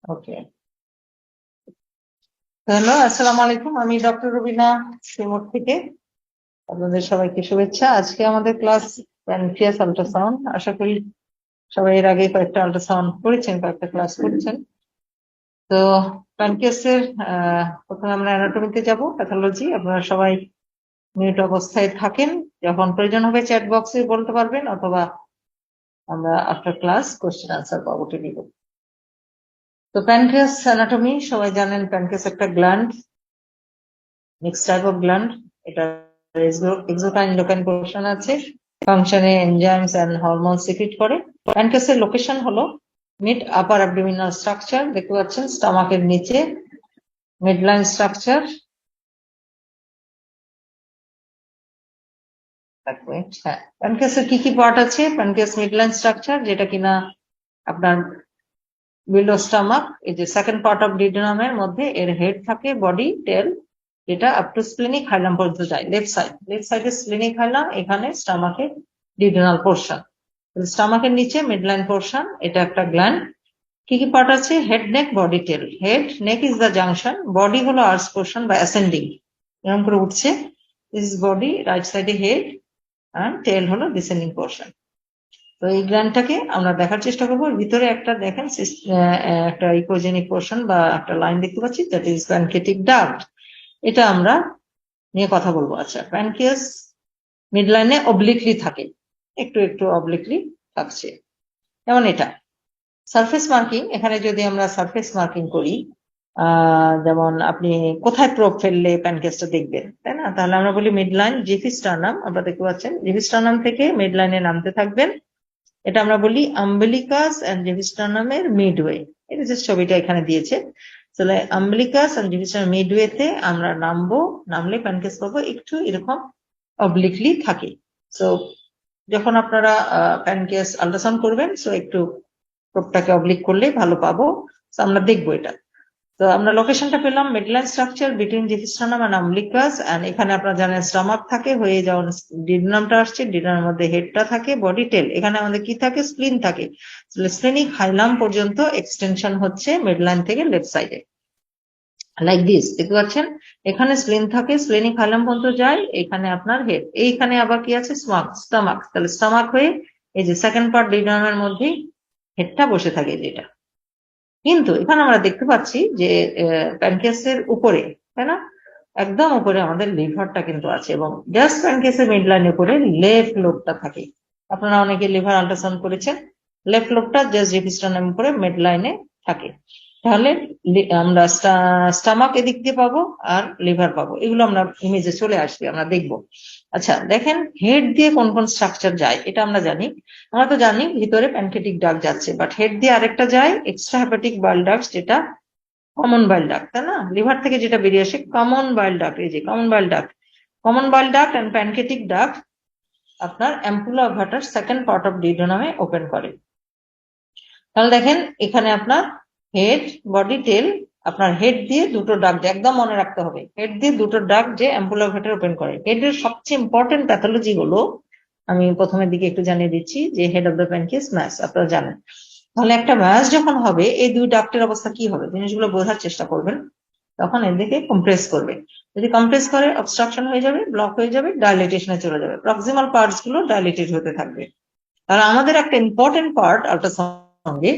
ওকে, hello, আসসালামু আলাইকুম। আমি ডক্টর রুবিনা সিমোর থেকে আপনাদের সবাইকে শুভেচ্ছা। আজকে আমাদের ক্লাস প্যানক্রিয়াস আল্ট্রাসাউন্ড। আশা করি সবাই এর আগে কয়েকটা আল্ট্রাসাউন্ড করেছেন, কয়েকটা ক্লাস করেছেন। তো প্যানক্রিয়াসের প্রথমে আমরা অ্যানাটমিতে যাব, প্যাথোলজি। আপনারা সবাই মিউট অবস্থায় থাকেন, যখন প্রয়োজন হবে চ্যাট বক্সে বলতে পারবেন, অথবা আমরা আফটার ক্লাস কোশ্চেন আনসার পাবো টিভি। তো প্যানক্রিয়াস অ্যানাটমি সবাই জানেন, প্যানক্রিয়াস একটা gland, mix type of gland. এটা এক্সোকাইন এন্ডোকাইন পোর্শন আছে। ফাংশনে এনজাইমস এন্ড হরমোন সিক্রেট করে। প্যানক্রিয়াসের লোকেশন হলো মিড আপার অ্যাবডোমিনাল স্ট্রাকচার, দেখতে পাচ্ছেন স্টমাকের নিচে মিডলাইন স্ট্রাকচার। হ্যাঁ, প্যানক্রিয়াসের কি কি পার্ট আছে? প্যানক্রিয়াস মিডলাইন স্ট্রাকচার, যেটা কিনা আপনার বিলো স্টমাক, এই যে সেকেন্ড পার্ট অফ ডিডেনামের মধ্যে এর হেড থাকে, বডি, টেল, যেটা আপ টু স্প্লিনিক হাইলাম পর্যন্ত যায়। লেফট সাইডে স্প্লিনিক হাইলাম, এখানে স্টমাকে ডিডেনাল পোর্শন। স্টমাকের নিচে মিডলাইন পোর্শন, এটা একটা গ্ল্যান্ড। কি কি পার্ট আছে? Head, neck, body, tail. Head, neck is the junction, body হলো আর্স পোর্শন বা অ্যাসেন্ডিং, এরকম করে উঠছে। দিস ইজ বডি, রাইট সাইডে হেড, আর টেল হলো ডিসেন্ডিং পোর্শন। তো এই গ্ল্যান্ডটাকে আমরা দেখার চেষ্টা করবো। ভিতরে একটা দেখেন একটা ইকোজেনিক পোর্শন বা একটা লাইন দেখতে পাচ্ছি, দ্যাট ইজ প্যানক্রিয়াটিক ডাক্ট। এটা আমরা নিয়ে কথা বলবো। আচ্ছা, প্যানক্রিয়াস মিডলাইনে অবলিকলি থাকে, একটু একটু অবলিকলি থাকছে, যেমন এটা সারফেস মার্কিং। এখানে যদি আমরা সারফেস মার্কিং করি, যেমন আপনি কোথায় প্রোব ফেললে প্যানক্রিয়াসটা দেখবেন, তাই না? তাহলে আমরা বলি মিডলাইন জিফিস্টার্নাম, আপনারা দেখতে পাচ্ছেন জিফিস্টার্নাম থেকে মিডলাইনে নামতে থাকবেন। এটা আমরা বলি আম্বিলিকাস এন্ড জিভিস্টার্নামের মিডওয়ে। এটা যে ছবিটা এখানে দিয়েছে, তাহলে আম্বিলিকাস এন্ড জিভিস্টার্নাম মিডওয়েতে আমরা নামবো। নামলে প্যানক্রিয়াস পাবো একটু এরকম অবলিকলি থাকে। সো যখন আপনারা প্যানক্রিয়াস আল্ট্রাসাউন্ড করবেন, সো একটু প্রোবটাকে অবলিক করলে ভালো পাবো। তো আমরা দেখবো এটা। তো আমরা লোকেশনটা পেলাম midline structure between xiphisternum and umbilicus. And এখানে আপনারা জানেন স্টমাক থাকে, হয়ে যাওয়ার ডিডনামটা আসছে, ডিডনামের মধ্যে হেডটা থাকে, বডি, টেল। এখানে আমাদের কি থাকে? স্প্লিন থাকে। স্প্লিনিক হাইলাম পর্যন্ত এক্সটেনশন হচ্ছে মিডলাইন থেকে লেফট সাইডে, লাইক দিস, দেখতে পাচ্ছেন। এখানে স্প্লিন থাকে, স্প্লিনিক হাইলাম পর্যন্ত যায়, এখানে আপনার হেড। এইখানে আবার কি আছে? স্টমাক। তাহলে স্টমাক হয়ে এই যে সেকেন্ড পার্ট ডিডনামের মধ্যে হেডটা বসে থাকে যেটা। কিন্তু এখানে আমরা দেখতে পাচ্ছি যে প্যানক্রিয়াসের উপরে, তাই না, একদম উপরে আমাদের লিভারটা কিন্তু আছে, এবং জাস্ট প্যানক্রিয়াসের মিডলাইনের উপরে লেফট লোবটা থাকে। আপনারা অনেকে লিভার আল্ট্রাসাউন্ড করেছেন, লেফট লোবটা জাস্ট জিভিস্টার্নামের উপরে মিডলাইনে থাকে। তাহলে আমরা স্টামাক এদিক দিয়ে পাবো আর লিভার পাবো, এগুলো আমরা ইমেজে চলে আসবে, আমরা দেখবো। আচ্ছা দেখেন, হেড দিয়ে কোন কোন স্ট্রাকচার যায় এটা আমরা জানি। আমরা তো জানি ভিতরে প্যানক্রিয়াটিক ডাক্ট যাচ্ছে, বাট হেড দিয়ে আরেকটা যায়, এক্সট্রা হেপাটিক বাইল ডাক্ট, যেটা কমন বাইল ডাক্ট, তাই না? লিভার থেকে যেটা বেরিয়ে আসে কমন বাইল ডাক্ট, এই যে common bile duct. Common bile duct and pancreatic duct আপনার ampulla of Vater second part of ডিউওডেনামে ওপেন করে। তাহলে দেখেন এখানে আপনার হেড, বডি, টেল, আপনার হেড দিয়ে দুটো ডাক, একদম মনে রাখতে হবে, হেড দিয়ে দুটো ডাক যে অ্যাম্পুলা অফ ভাটার ওপেন করে। হেডের সবচেয়ে ইম্পর্টেন্ট প্যাথোলজি হলো, আমি প্রথমের দিকে একটু জানিয়ে দিচ্ছি, যে head of the pancreas mass, আপনারা জানেন। তাহলে একটা ম্যাস যখন হবে, এই দুই ডাক্টের অবস্থা কি হবে জিনিসগুলো বোঝার চেষ্টা করবেন। তখন এদিকে কম্প্রেস করবে, যদি কম্প্রেস করে অবস্ট্রাকশন হয়ে যাবে, ব্লক হয়ে যাবে, ডাইলেটেশনে চলে যাবে, প্রক্সিমাল পার্টস গুলো ডাইলেটেড হতে থাকবে। আর আমাদের একটা ইম্পর্টেন্ট পার্ট আল্ট্রাসাউন্ডে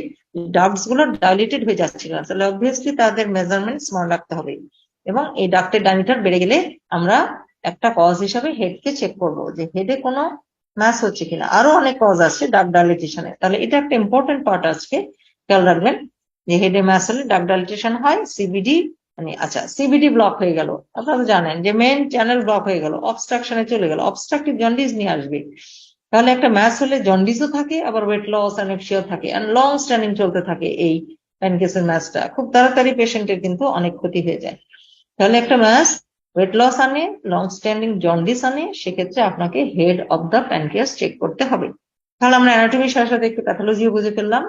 ডাক্টস গুলো ডাইলেটেড হয়ে যাচ্ছিল না, তাহলে অবভিয়াসলি তাদের মেজারমেন্ট স্মল রাখতে হবে। এবং এই ডাক্টের ডায়ামিটার বেড়ে গেলে আমরা একটা কজ হিসাবে হেডকে চেক করব, যে হেডে কোনো ম্যাস হচ্ছে কিনা। আরো অনেক কজ আছে ডাক ডাইলেটেশনে, তাহলে এটা একটা ইম্পর্টেন্ট পার্ট, আজকে খেয়াল রাখবেন। যে হেডে ম্যাস হলে ডাক ডাইলেটেশন হয়, সিবিডি মানে, আচ্ছা সিবিডি ব্লক হয়ে গেল, আপনারা তো জানেন যে মেন চ্যানেল ব্লক হয়ে গেল, অবস্ট্রাকশনে চলে গেল, অবস্ট্রাকটিভ জন্ডিস নিয়ে আসবে। তাহলে একটা ম্যাচ হলে জন্ডিসও থাকে, আবার ওয়েট লস অ্যানেক্সিয়াও থাকে, এন্ড লং স্ট্যান্ডিং চলতে থাকে। এই প্যানক্রিয়াসের ম্যাচটা খুব তাড়াতাড়ি পেশেন্টের কিন্তু অনেক ক্ষতি হয়ে যায়। তাহলে একটা ম্যাচ ওয়েট লস আনে, লং স্ট্যান্ডিং জন্ডিস আনে, সেক্ষেত্রে আপনাকে head of the pancreas check করতে হবে। তাহলে আমরা অ্যানাটমির সাথে সাথে একটু প্যাথোলজিও বুঝে ফেললাম।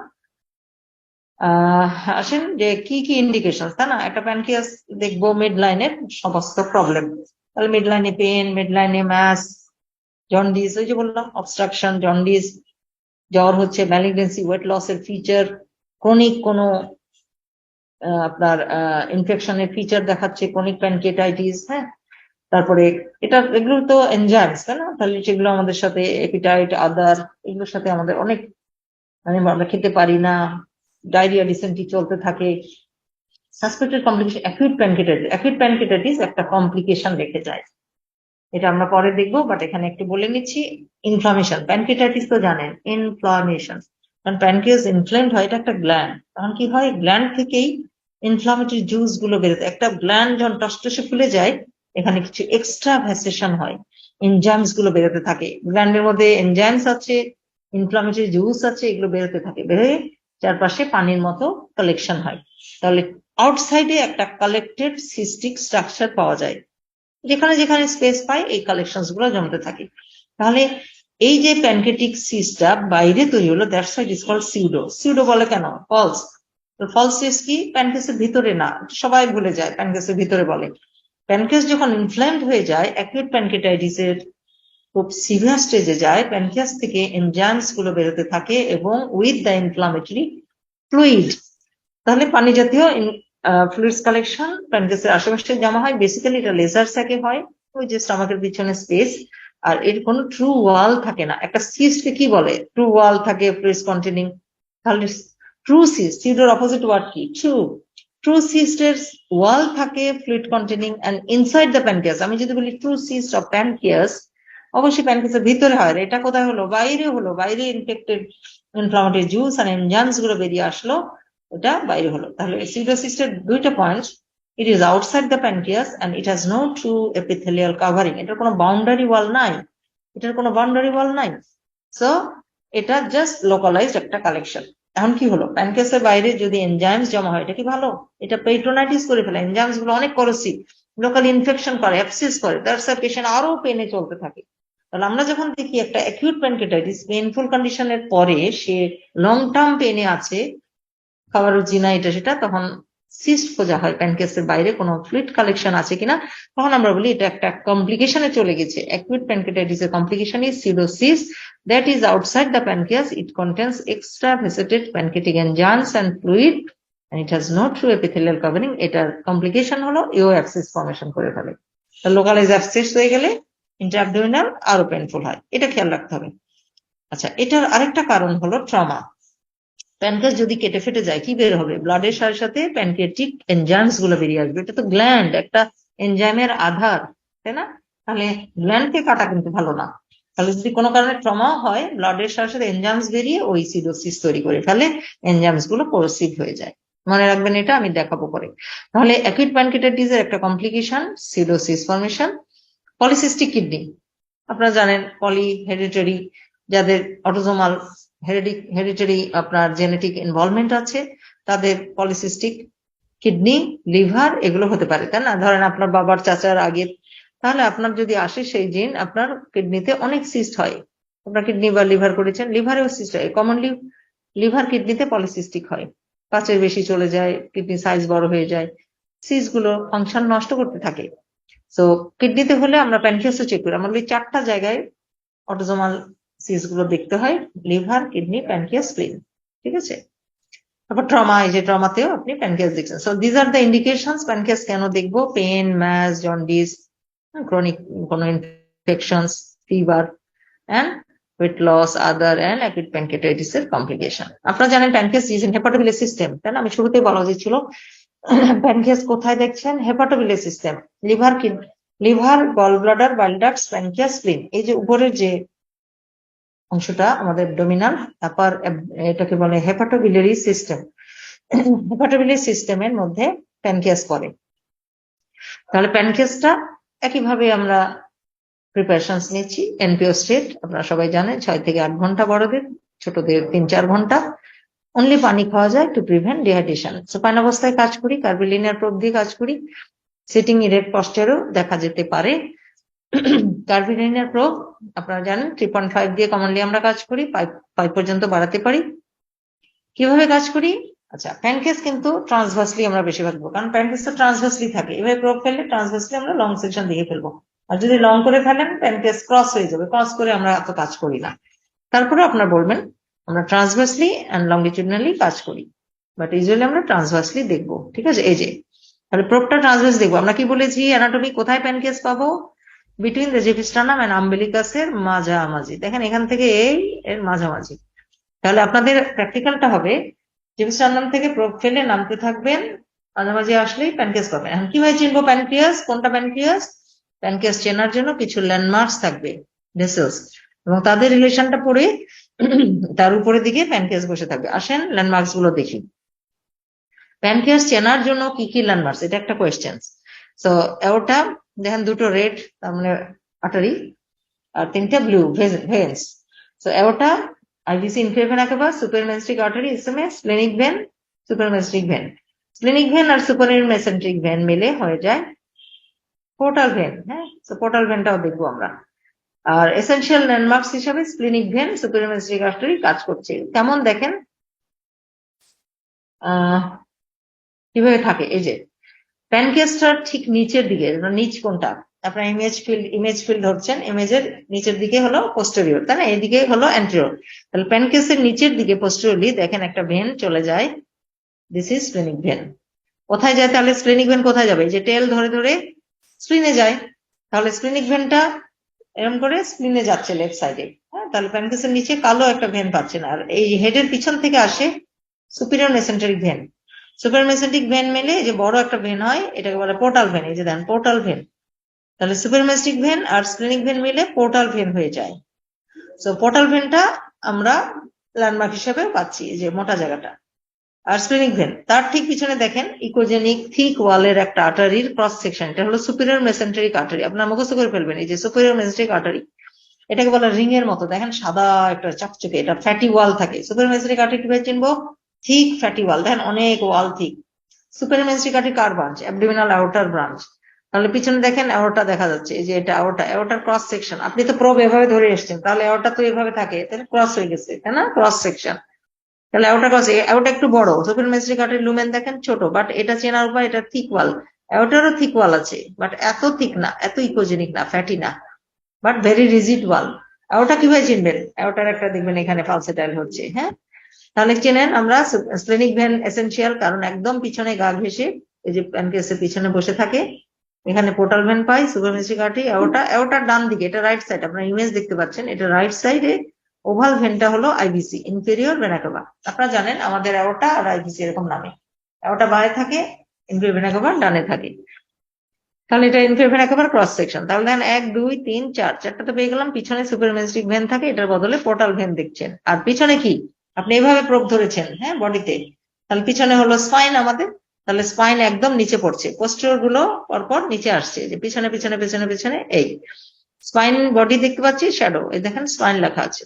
আসেন যে কি কি ইন্ডিকেশন, তাই না? একটা প্যানক্রিয়াস দেখবো মিড লাইনের সমস্ত প্রবলেম, তাহলে মিড লাইনে পেন, মিড লাইনে ম্যাস, জন্ডিস, ওই যে বললাম অবস্ট্রাকশন, জন্ডিস, জ্বর হচ্ছে, ম্যালিগনেন্সি, ওয়েট লসের ফিচার, ক্রনিক কোনো আপনার ইনফেকশনের ফিচার দেখাচ্ছে, ক্রনিক প্যানক্রিয়াটাইটিস, হ্যাঁ। তারপরে এগুলো তো এনজাইমস, তাই না? তাহলে সেগুলো আমাদের সাথে এপিটাইট, আদার, এগুলোর সাথে আমাদের অনেক, মানে আমরা খেতে পারি না, ডায়রিয়া, ডিসেন্ট্রি চলতে থাকে। সাসপেক্টেড কমপ্লিকেশন অ্যাকিউট প্যানক্রিয়াটাইটিস একটা কমপ্লিকেশন রেখে যায়, এটা আমরা পরে দেখবো, বাট এখানে একটু বলে নিচ্ছি। ইনফ্লামেশন, প্যানক্রিয়াটাইটিস তো জানেন ইনফ্লামেশন, কারণ প্যানক্রিয়াস ইনফ্লেমড হয়, এটা একটা গ্ল্যান্ড, তখন কি হয় গ্ল্যান্ড থেকেই ইনফ্লামেটরি জুস গুলো বেরোতে, একটা গ্ল্যান্ড যখন টসটসে ফুলে যায় এখানে কিছু এক্সট্রা ভ্যাসেশন হয়, এনজাইমস গুলো বেরোতে থাকে, গ্ল্যান্ডের মধ্যে এনজাইমস আছে, ইনফ্লামেটরি জুস আছে, এগুলো বেরোতে থাকে, বেরোয় চারপাশে পানির মতো কালেকশন হয়। তাহলে আউটসাইডে একটা কালেক্টেড সিস্টিক স্ট্রাকচার পাওয়া যায়, যেখানে যেখানে স্পেস পায় এই কালেকশন গুলো জমতে থাকে। তাহলে এই যে প্যানক্রিয়াটিক সিস্টটা বাইরে তৈরি হলো, that's why it is called pseudo. Pseudo বলে কেন? ফলস। তো ফলস সিস্ট কি? প্যানক্রিয়াসের ভিতরে না, সবাই ভুলে যায় প্যানক্রিয়াসের ভিতরে বলে। প্যানক্রিয়াস যখন ইনফ্ল্যামড হয়ে যায়, অ্যাকিউট প্যানক্রিয়াটাইটিসের খুব সিভিয়ার স্টেজে যায়, প্যানক্রিয়াস থেকে এনজাইমস গুলো বেরোতে থাকে এবং উইথ দ্য ইনফ্লামেটরি ফ্লুইড, তাহলে পানি জাতীয় ফ্লুইডস কালেকশন প্যানক্রিয়াসের আশেপাশে জমা হয়। বেসিক্যালি এটা লেজার স্যাকে হয়, ওই যে স্টমাকের পিছনে স্পেস, আর এর কোনো ট্রু ওয়াল থাকে না। একটা সিস্টকে কি বলে? ট্রু ওয়াল থাকে, ফ্লুইডস কন্টেনিং। তাহলে ট্রু সিস্ট, সিস্টের অপোজিট ওয়ার্ড কি? ট্রু। ট্রু সিস্টের ওয়াল থাকে, fluid containing, and inside the pancreas. আমি যদি বলি ট্রু সিস্ট অফ প্যানক্রিয়াস, অবশ্যই প্যানক্রিয়াসের ভিতরে হয়, এটা কোথায় হলো? বাইরে হলো, বাইরে ইনফেক্টেড ইনফ্লামেটরি জুস আর এনজাইমস গুলো বেরিয়ে আসলো, ওটা বাইরে হলো। তাহলে সিউডোসিস্টের দুইটা point, it is outside the pancreas and it has no true epithelial covering. এটার কোনো বাউন্ডারি ওয়াল নাই, সো এটা জাস্ট লোকালাইজড একটা কালেকশন। এখন কি হলো, প্যানক্রিয়াসের বাইরে যদি এনজাইমস জমা হয়, এটা কি ভালো? এটা পেট্রোনাইটিস করে ফেলে, এনজাইমস গুলো অনেক করসিভ, লোকাল ইনফেকশন করে, অ্যাবসেস করে, দ্যাটস ওয়াই পেশেন্ট আরো পেনে চলতে থাকে। তাহলে আমরা যখন দেখি একটা অ্যাকিউট প্যানক্রিয়াটাইটিস পেইনফুল কন্ডিশনের পরে সে লং টার্ম পেনে আছে, খাবার রুচি না এটা সেটা, তখন সিস্ট খোঁজা হয় প্যানক্রিয়াসের বাইরে কোনো ফ্লুইড কালেকশন আছে কিনা। তখন আমরা বলি এটা একটা কমপ্লিকেশনে চলে গেছে। অ্যাকিউট প্যানক্রিয়াটাইটিসের complication is pseudocyst that is outside the pancreas. It contains extra vesicated pancreatic enzymes and fluid and it has no true epithelial covering. এটার কমপ্লিকেশন হলো ইও অ্যাবসেস ফর্মেশন করে ফেলে। লোকালাইজ অ্যাবসেস হয়ে গেলে ইন্ট্রাঅ্যাবডোমিনাল আরো পেইনফুল হয়, এটা খেয়াল রাখতে হবে। আচ্ছা, এটার আরেকটা কারণ হলো ট্রমা। প্যানক্রিয়াস যদি কেটে ফেটে যায় কি বের হবে? ব্লাডের সাথে সাথে প্যানক্রিয়াটিক এনজাইমস গুলো বেরিয়ে আসবে, এটা তো গ্ল্যান্ড, একটা এনজাইমের আধার, তাই না? তাহলে গ্ল্যান্ডকে কাটা কিন্তু ভালো না। তাহলে যদি কোনো কারণে ট্রমা হয়, ব্লাডের সাথে সাথে এনজাইমস বেরিয়ে ওই সিডোসিস তৈরি করে ফেলে, এনজাইমস গুলো কোরসিভ হয়ে যায়। মনে রাখবেন, এটা আমি দেখাবো পরে। তাহলে অ্যাকিউট প্যানক্রিয়াটাইটিসের একটা কমপ্লিকেশন সিডোসিস ফর্মেশন। পলিসিস্টিক কিডনি, আপনারা জানেন পলি হেরিডিটারি, যাদের অটোজোমাল হেরিডিটারি আপনার জেনেটিক ইনভলভমেন্ট আছে, তাদের পলিসিস্টিক কিডনি, লিভার এগুলো হতে পারে, তাই না? ধরেন আপনার বাবার চাচার আগে, তাহলে আপনার যদি আসে সেই জিন, আপনার কিডনিতে অনেক সিস্ট হয়। আপনার কিডনি বা লিভার করেছেন, লিভারেও সিস্ট হয়। কমনলি লিভার কিডনিতে পলিসিস্টিক হয়, পাঁচের বেশি চলে যায়, কিডনি সাইজ বড় হয়ে যায়, সিস্ট গুলো ফাংশন নষ্ট করতে থাকে। তো কিডনিতে হলে আমরা প্যানক্রিয়াসও চেক করি, আমরা বলি 4টা জায়গায় অটোজোমাল সিস্ট গুলো দেখতে হয়: লিভার, কিডনি, প্যানক্রিয়াস, স্প্লিন। ঠিক আছে? তারপর ট্রমা, এই যে ট্রমাতেও আপনি প্যানক্রিয়াস দেখছেন। So this are the indications. Pancreas কেন দেখবো? পেন, ম্যাস, জন্ডিস, ক্রনিক কোনো infections, fever and weight loss, other and acute pancreatitis এর কমপ্লিকেশন। আপনারা জানেন pancreas is in hepatobiliary system, তাই না? আমি শুরুতেই বলা উচিত ছিল। প্যানক্রিয়াস কোথায় দেখছেন? হেপাটোবিলিয়াস সিস্টেম। লিভার, গল ব্লাডার, বাইল ডাক্টস, প্যানক্রিয়াস, স্প্লিন, এই যে উপরের যে অংশটা আমাদের ডোমিনাল আপার, এটাকে বলে হেপাটোবিলিয়ারি সিস্টেম। হেপাটোবিলিয়ারি সিস্টেমের মধ্যে প্যানক্রিয়াস পড়ে। তাহলে প্যানক্রিয়াসটা একইভাবে আমরা প্রিপারেশনস নিচ্ছি। এনপিও স্টেট আপনারা সবাই জানেন, 6 থেকে 8 ঘন্টা বড়দের, ছোটদের 3-4 ঘন্টা। অনলি পানি খাওয়া যায় টু প্রিভেন্ট ডিহাইড্রেশন। সুপাইন অবস্থায় কাজ করি, কার্ভিলিনিয়ার প্রোব দিয়ে কাজ করি, সিটিং ইরেক্ট পশ্চারেও দেখা যেতে পারে। কার্ভিলিনিয়ার প্রোব আপনারা জানেন 3.5 দিয়ে কমনলি আমরা কাজ করি, 5 পর্যন্ত বাড়াতে পারি। কিভাবে কাজ করি? আচ্ছা, প্যানক্রিয়াস কিন্তু ট্রান্সভার্সলি আমরা বেশিরভাগ দেবো, কারণ প্যানক্রিয়াস তো ট্রান্সভার্সলি থাকে। এভাবে প্রোব ফেললে ট্রান্সভার্সলি আমরা লং সেকশন দিয়ে ফেলবো, আর যদি লং করে ফেলেন প্যানক্রিয়াস ক্রস হয়ে যাবে, ক্রস করে আমরা এত কাজ করি না। তারপরে আপনার বলবেন আমরা ট্রান্সভার্সলি অ্যান্ড লংগিটিউডনালি কাজ করি, বাট ইউজুয়ালি আমরা ট্রান্সভার্সলি দেখবো। ঠিক আছে, এই যে তাহলে প্রোপটা ট্রান্সভার্স দেখবো। আমরা কি বলেছি অ্যানাটমি কোথায় প্যানক্রিয়াস পাবো? বিটুইন দ্য জেফিস্টার্নাম এন্ড আম্বিলিকাসের মাঝামাঝি। দেখেন এখান থেকে এই এর মাঝামাঝি। তাহলে আপনাদের প্র্যাকটিক্যালটা হবে জেফিস্টার্নাম থেকে প্রোপ ফেলে নামতে থাকবেন, মাঝামাঝি আসলেই প্যানক্রিয়াস পাবেন। এখন কিভাবে চিনবো প্যানক্রিয়াস কোনটা প্যানক্রিয়াস? প্যানক্রিয়াস চেনার জন্য কিছু ল্যান্ডমার্কস থাকবে, ভেসেলস, এবং তাদের রিলেশনটা পড়ে তার উপরের দিকে প্যানক্রিয়াস বসে থাকবে। আসেন ল্যান্ডমার্কস গুলো দেখি। প্যানক্রিয়াস চেনার জন্য কি কি ল্যান্ডমার্কস, এটা একটা কোয়েশ্চেন। সো এওটা দেখেন দুটো রেড, তার মানে আর্টারি, আর তিনটা blue veins. So aorta IVC inferior vena cava, superior mesenteric artery, SMS, splenic vein, superior mesenteric vein. Splenic vein আর সুপিরিয়র মেসেন্ট্রিক ভেন মিলে হয়ে যায় পোর্টাল ভেন। হ্যাঁ, তো পোর্টাল ভেনটাও দেখবো আমরা। আর এসেনশিয়াল ল্যান্ডমার্কস হিসাবে splenic vein, superior mesenteric artery কাজ করছে। কেমন দেখেন কিভাবে থাকে। এই যে প্যানক্রিয়াসটার ঠিক নিচের দিকে, নিচ কোনটা আপনার ইমেজ ফিল্ড ধরছেন, ইমেজের নিচের দিকে হলো পোস্টেরিয়র, তাই না, এইদিকে হলো অ্যান্টেরিয়র। তাহলে প্যানক্রিয়াসের নিচের দিকে পোস্টেরিয়রলি দেখেন একটা ভেন চলে যায়, দিস ইজ স্প্লেনিক ভেন। কোথায় যায় তাহলে স্প্লেনিক ভেন কোথায় যাবে? এই যে টেল ধরে ধরে স্প্লিনে যায়। তাহলে স্প্লেনিক ভেনটা এরকম করে স্প্লিনে যাচ্ছে লেফট সাইডে। হ্যাঁ, তাহলে প্যানক্রিয়াসের নিচে কালো একটা ভেন পাচ্ছেন। আর এই হেডের পিছন থেকে আসে superior mesenteric vein. Superior mesenteric vein মিলে যে বড় একটা ভেন হয় এটাকে বলে পোর্টাল ভেন। এই যে দেন পোর্টাল ভেন। তাহলে সুপিরিয়র মেসেন্ট্রিক ভেন আর স্প্লেনিক ভেন মিলে পোর্টাল ভেন হয়ে যায়। সো পোর্টাল ভেনটা আমরা ল্যান্ডমার্ক হিসেবে পাচ্ছি, এই যে মোটা জায়গাটা। আর স্প্লেনিক ভেন তার ঠিক পিছনে দেখেন ইকোজেনিক থিক ওয়ালের একটা আর্টারির ক্রস সেকশন, এটা হলো সুপিরিয়র মেসেন্ট্রিক আর্টারি। আপনার মুখস্থ করে ফেলবেন, এই যে সুপিরিয়র মেসেন্ট্রিক আর্টারি, এটাকে বলে রিং এর মতো, দেখেন সাদা একটা চকচকে, এটা ফ্যাটি ওয়াল থাকে। সুপিরিয়র মেসেন্ট্রিক আর্টারি কিভাবে চিনবো? থিক ফ্যাটি ওয়াল, দেখেন অনেক ওয়াল থিক। সুপিরিয়র মেসেন্ট্রিক আর্টারি কার ব্রাঞ্চ? Abdominal outer branch. তাহলে পিছনে দেখেন অ্যাওর্টা দেখা যাচ্ছে, এই যে এটা অ্যাওর্টা, অ্যাওর্টার ক্রস সেকশন। আপনি তো প্রব এভাবে ধরে এসেছেন, তাহলে অ্যাওর্টা তো এভাবে থাকে, তাহলে ক্রস হয়ে গেছে, তাই না, ক্রস সেকশন। তাহলে অ্যাওর্টা ক্রস, অ্যাওর্টা একটু বড়, সুপিরিয়র মেসেন্ট্রিক আর্টারি লুমেন দেখেন ছোট, বাট এটা চেনার উপায়, এটা থিক ওয়াল। অ্যাওর্টারও থিক ওয়াল আছে, বাট এত থিক না, এত ইকোজেনিক না, ফ্যাটি না, but very rigid wall. Aorta কিভাবে চিনবেন? অ্যাওর্টার একটা দেখবেন এখানে পালসেটাইল হচ্ছে। হ্যাঁ, তাহলে চেনেন আমরা স্প্লেনিক ভেন এসেনশিয়াল, কারণ একদম পিছনে গা ঘেঁষে এই যে প্যানক্রিয়াসের পিছনে বসে থাকে। এখানে portal when pi, superior mesenteric artery, অ্যাওর্টার ডান দিকে, এটা রাইট সাইড, আপনারা ইমেজ দেখতে পাচ্ছেন, এটা রাইট সাইডে ওভাল ভেনটা হলো আইভিসি, ইনফেরিয়র ভেনা কাভা। আপনারা জানেন আমাদের অ্যাওর্টা আর আইভিসি এরকম নামে, অ্যাওর্টা বাঁয়ে থাকে, ইনফেরিয়র ভেনা কাভা ডানে থাকে। তাহলে এটা inferior vena cover cross section. তাহলে দেখেন 1 2 3 4, চারটা তো পেয়ে গেলাম। পিছনে সুপিরিয়র মেসেন্ট্রিক ভেন থাকে, এটার বদলে পোর্টাল ভেন দেখছেন। আর পিছনে কি আপনি এভাবে প্রোব ধরেছেন, হ্যাঁ, বডিতে, তাহলে পিছনে হলো স্পাইন আমাদের। তাহলে স্পাইন একদম নিচে পড়ছে, পোস্টেরিয়র গুলো পরপর নিচে আসছে, যে পিছনে পিছনে পিছনে পিছনে এই স্পাইন বডি দেখতে পাচ্ছি, শ্যাডো, এই দেখেন স্পাইন লেখা আছে।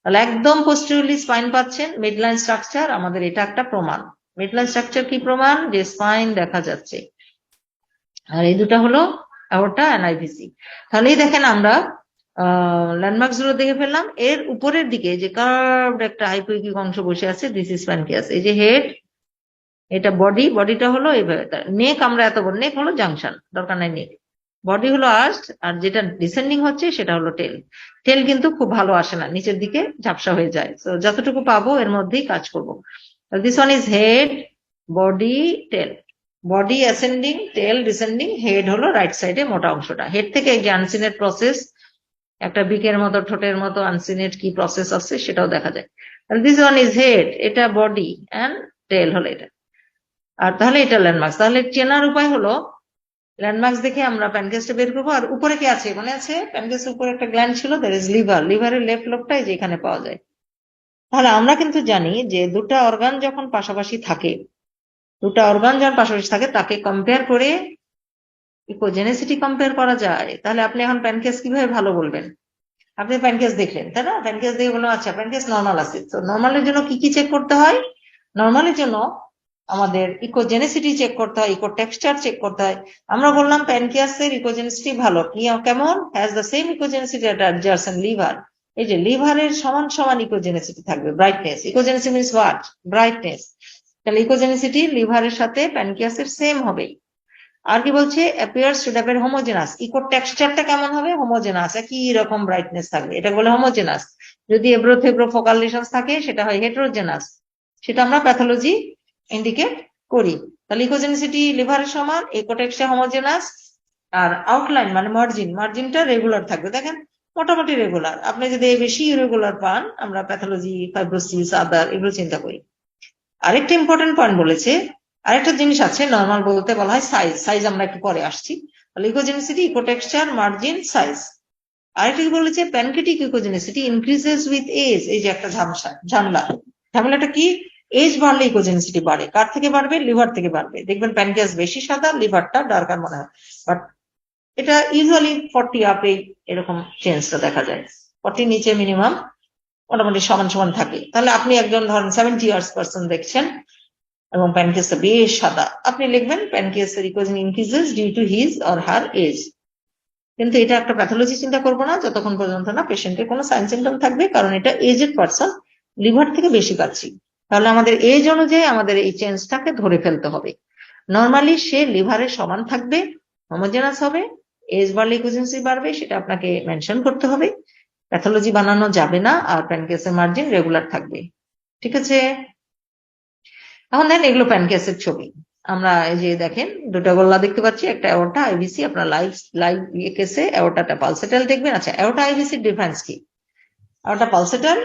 তাহলে একদম পোস্টেরিয়রলি স্পাইন পাচ্ছেন, মিডলাইন স্ট্রাকচার, আমাদের এটা একটা প্রমাণ। মিডলাইন স্ট্রাকচার কি প্রমাণ? যে স্পাইন দেখা যাচ্ছে। আর এই দুটা হলো অ্যাওর্টা এন্ড আইভিসি। তাহলেই দেখেন আমরা ল্যান্ডমার্কস গুলো দেখে ফেললাম। এর উপরের দিকে যে কার্ভড একটা হাইপোইকিক অংশ বসে আছে, দিস ইজ প্যানক্রিয়াস। এই যে হেড, এটা বডি, বডিটা হলো এইভাবে। নেক আমরা এত বড়, নেক হলো জাংশন, দরকার নাই নেক। বডি হলো আর্স্ট, আর যেটা ডিসেন্ডিং হচ্ছে সেটা হলো টেল। টেল কিন্তু খুব ভালো আসে না, নিচের দিকে ঝাপসা হয়ে যায়। তো যতটুকু পাবো এর মধ্যেই কাজ করবো। This one is head, body, tail. Body ascending, tail descending, head হলো রাইট সাইডে মোটা অংশটা। হেড থেকে এই যে আনসিনেট প্রসেস, একটা বিকের মতো ঠোঁটের মতো আনসিনেট কি প্রসেস আছে সেটাও দেখা যায়। দিস ওয়ান ইজ হেড, এটা বডি, এন্ড টেল হলো এটা। আর তাহলে এটা ল্যান্ডমার্কস। তাহলে চেনার উপায় হলো ল্যান্ডমার্কস দেখে আমরা প্যানক্রিয়াসটা বের করবো। আর উপরে কি আছে মনে আছে? প্যানক্রিয়াসের উপরে একটা গ্ল্যান্ড ছিল, দ্যাট ইজ লিভার। লিভারের লেফট লোবটাই যে এখানে পাওয়া যায়। তাহলে আমরা কিন্তু জানি যে দুটা অর্গান যখন পাশাপাশি থাকে, তাকে কম্পেয়ার করে ইকোজেনেসিটি কম্পেয়ার করা যায়। তাহলে আপনি এখন প্যানক্রিয়াস কিভাবে ভালো বলবেন? আপনি প্যানক্রিয়াস দেখলেন, তাই না, প্যানক্রিয়াস দেখে বললাম আচ্ছা প্যানক্রিয়াস নর্মাল আছে। তো নর্মালের জন্য কি কি চেক করতে হয়? নর্মালের জন্য আমাদের ইকোজেনেসিটি চেক করতে হয়, ইকো টেক্সচার চেক করতে হয়। আমরা বললাম প্যানক্রিয়াসের ইকোজেনেসিটি ভালো, কি কেমন? Has the same echogenicity adjacent liver. এই যে লিভারের সমান সমান ইকোজেনেসিটি থাকবে, brightness. Echogenicity means what? Brightness. তাহলে ইকোজেনেসিটি লিভারের সাথে প্যানক্রিয়াসের সেম হবে। আর কি বলছে? Appears to the homogenous. Echo টেক্সচারটা কেমন হবে? হোমোজেনাস, একই রকম ব্রাইটনেস থাকবে, এটা বলে হোমোজেনাস। যদি এব্রোথেব্রো ফোকাল লিশনস থাকে সেটা হয় হেটেরোজেনাস, সেটা আমরা প্যাথোলজি ইন্ডিকেট করি। তাহলে ইকোজেনিসিটি লিভারের সমান, ইকোটেক্সটা হোমোজেনাস, আর আউটলাইন মানে মার্জিনটা রেগুলার থাকবে। দেখেন মোটামুটি রেগুলার। আপনি যদি বেশি ইরেগুলার পান, আমরা প্যাথোলজি, ফাইব্রোসিস, আদার এগুলো চিন্তা করি। আরেকটা ইম্পর্টেন্ট পয়েন্ট বলেছে, আরেকটা জিনিস আছে নর্মাল বলতে বলা হয় সাইজ আমরা একটু পরে আসছি। তাহলে ইকোজেনিসিটি, ইকোটেক্সচার, মার্জিন, সাইজ। আরেকটা কি বলেছে, pancreatic echogenicity increases with age. এই যে একটা ঝামেলাটা কি, এজ বাড়লে ইকোজেনিসিটি বাড়ে। কার থেকে বাড়বে? লিভার থেকে বাড়বে। দেখবেন প্যানক্রিয়াস বেশি সাদা, লিভারটা ডার্কার মনে হয়, বাট এটা ইউজুয়ালি 40 আপে এরকম চেঞ্জটা দেখা যায়। 40 নিচে মিনিমাম মোটামুটি সমান সমান থাকে। তাহলে আপনি একজন ধরেন 70 ইয়ার্স পার্সন দেখছেন এবং প্যানক্রিয়াসটা বেশ সাদা, আপনি লিখবেন প্যানক্রিয়াসের echogen increases due to his or her age. কিন্তু এটা একটা প্যাথোলজি চিন্তা করবো না যতক্ষণ পর্যন্ত না পেশেন্টের কোনো সাইন সিম্পটম থাকবে, কারণ এটা এজেড পার্সন, লিভার থেকে বেশি পাচ্ছি। তাহলে আমাদের এজ অনুযায়ী আমাদের এই চেঞ্জটাকে ধরে ফেলতে হবে। নর্মালি সে লিভারের সমান থাকবে, হোমোজেনাস হবে, এজ বাড়লে ইকোজেন্সি বাড়বে, সেটা আপনাকে মেনশন করতে হবে। প্যাথোলজি বানানো যাবে না, আর প্যানক্রিয়াসের মার্জিন রেগুলার থাকবে। ঠিক আছে, এখন দেখেন এগুলো প্যানক্রিয়াসের ছবি। আমরা এই যে দেখেন দুটো গোল্লা দেখতে পাচ্ছি, একটা অ্যাওর্টা আইভিসি। আপনার লাইভ কেসে অ্যাওর্টাটা পালসেটাল দেখবেন। আচ্ছা, অ্যাওর্টা আইভিসির ডিফারেন্স কি? অ্যাওর্টা পালসেটাল,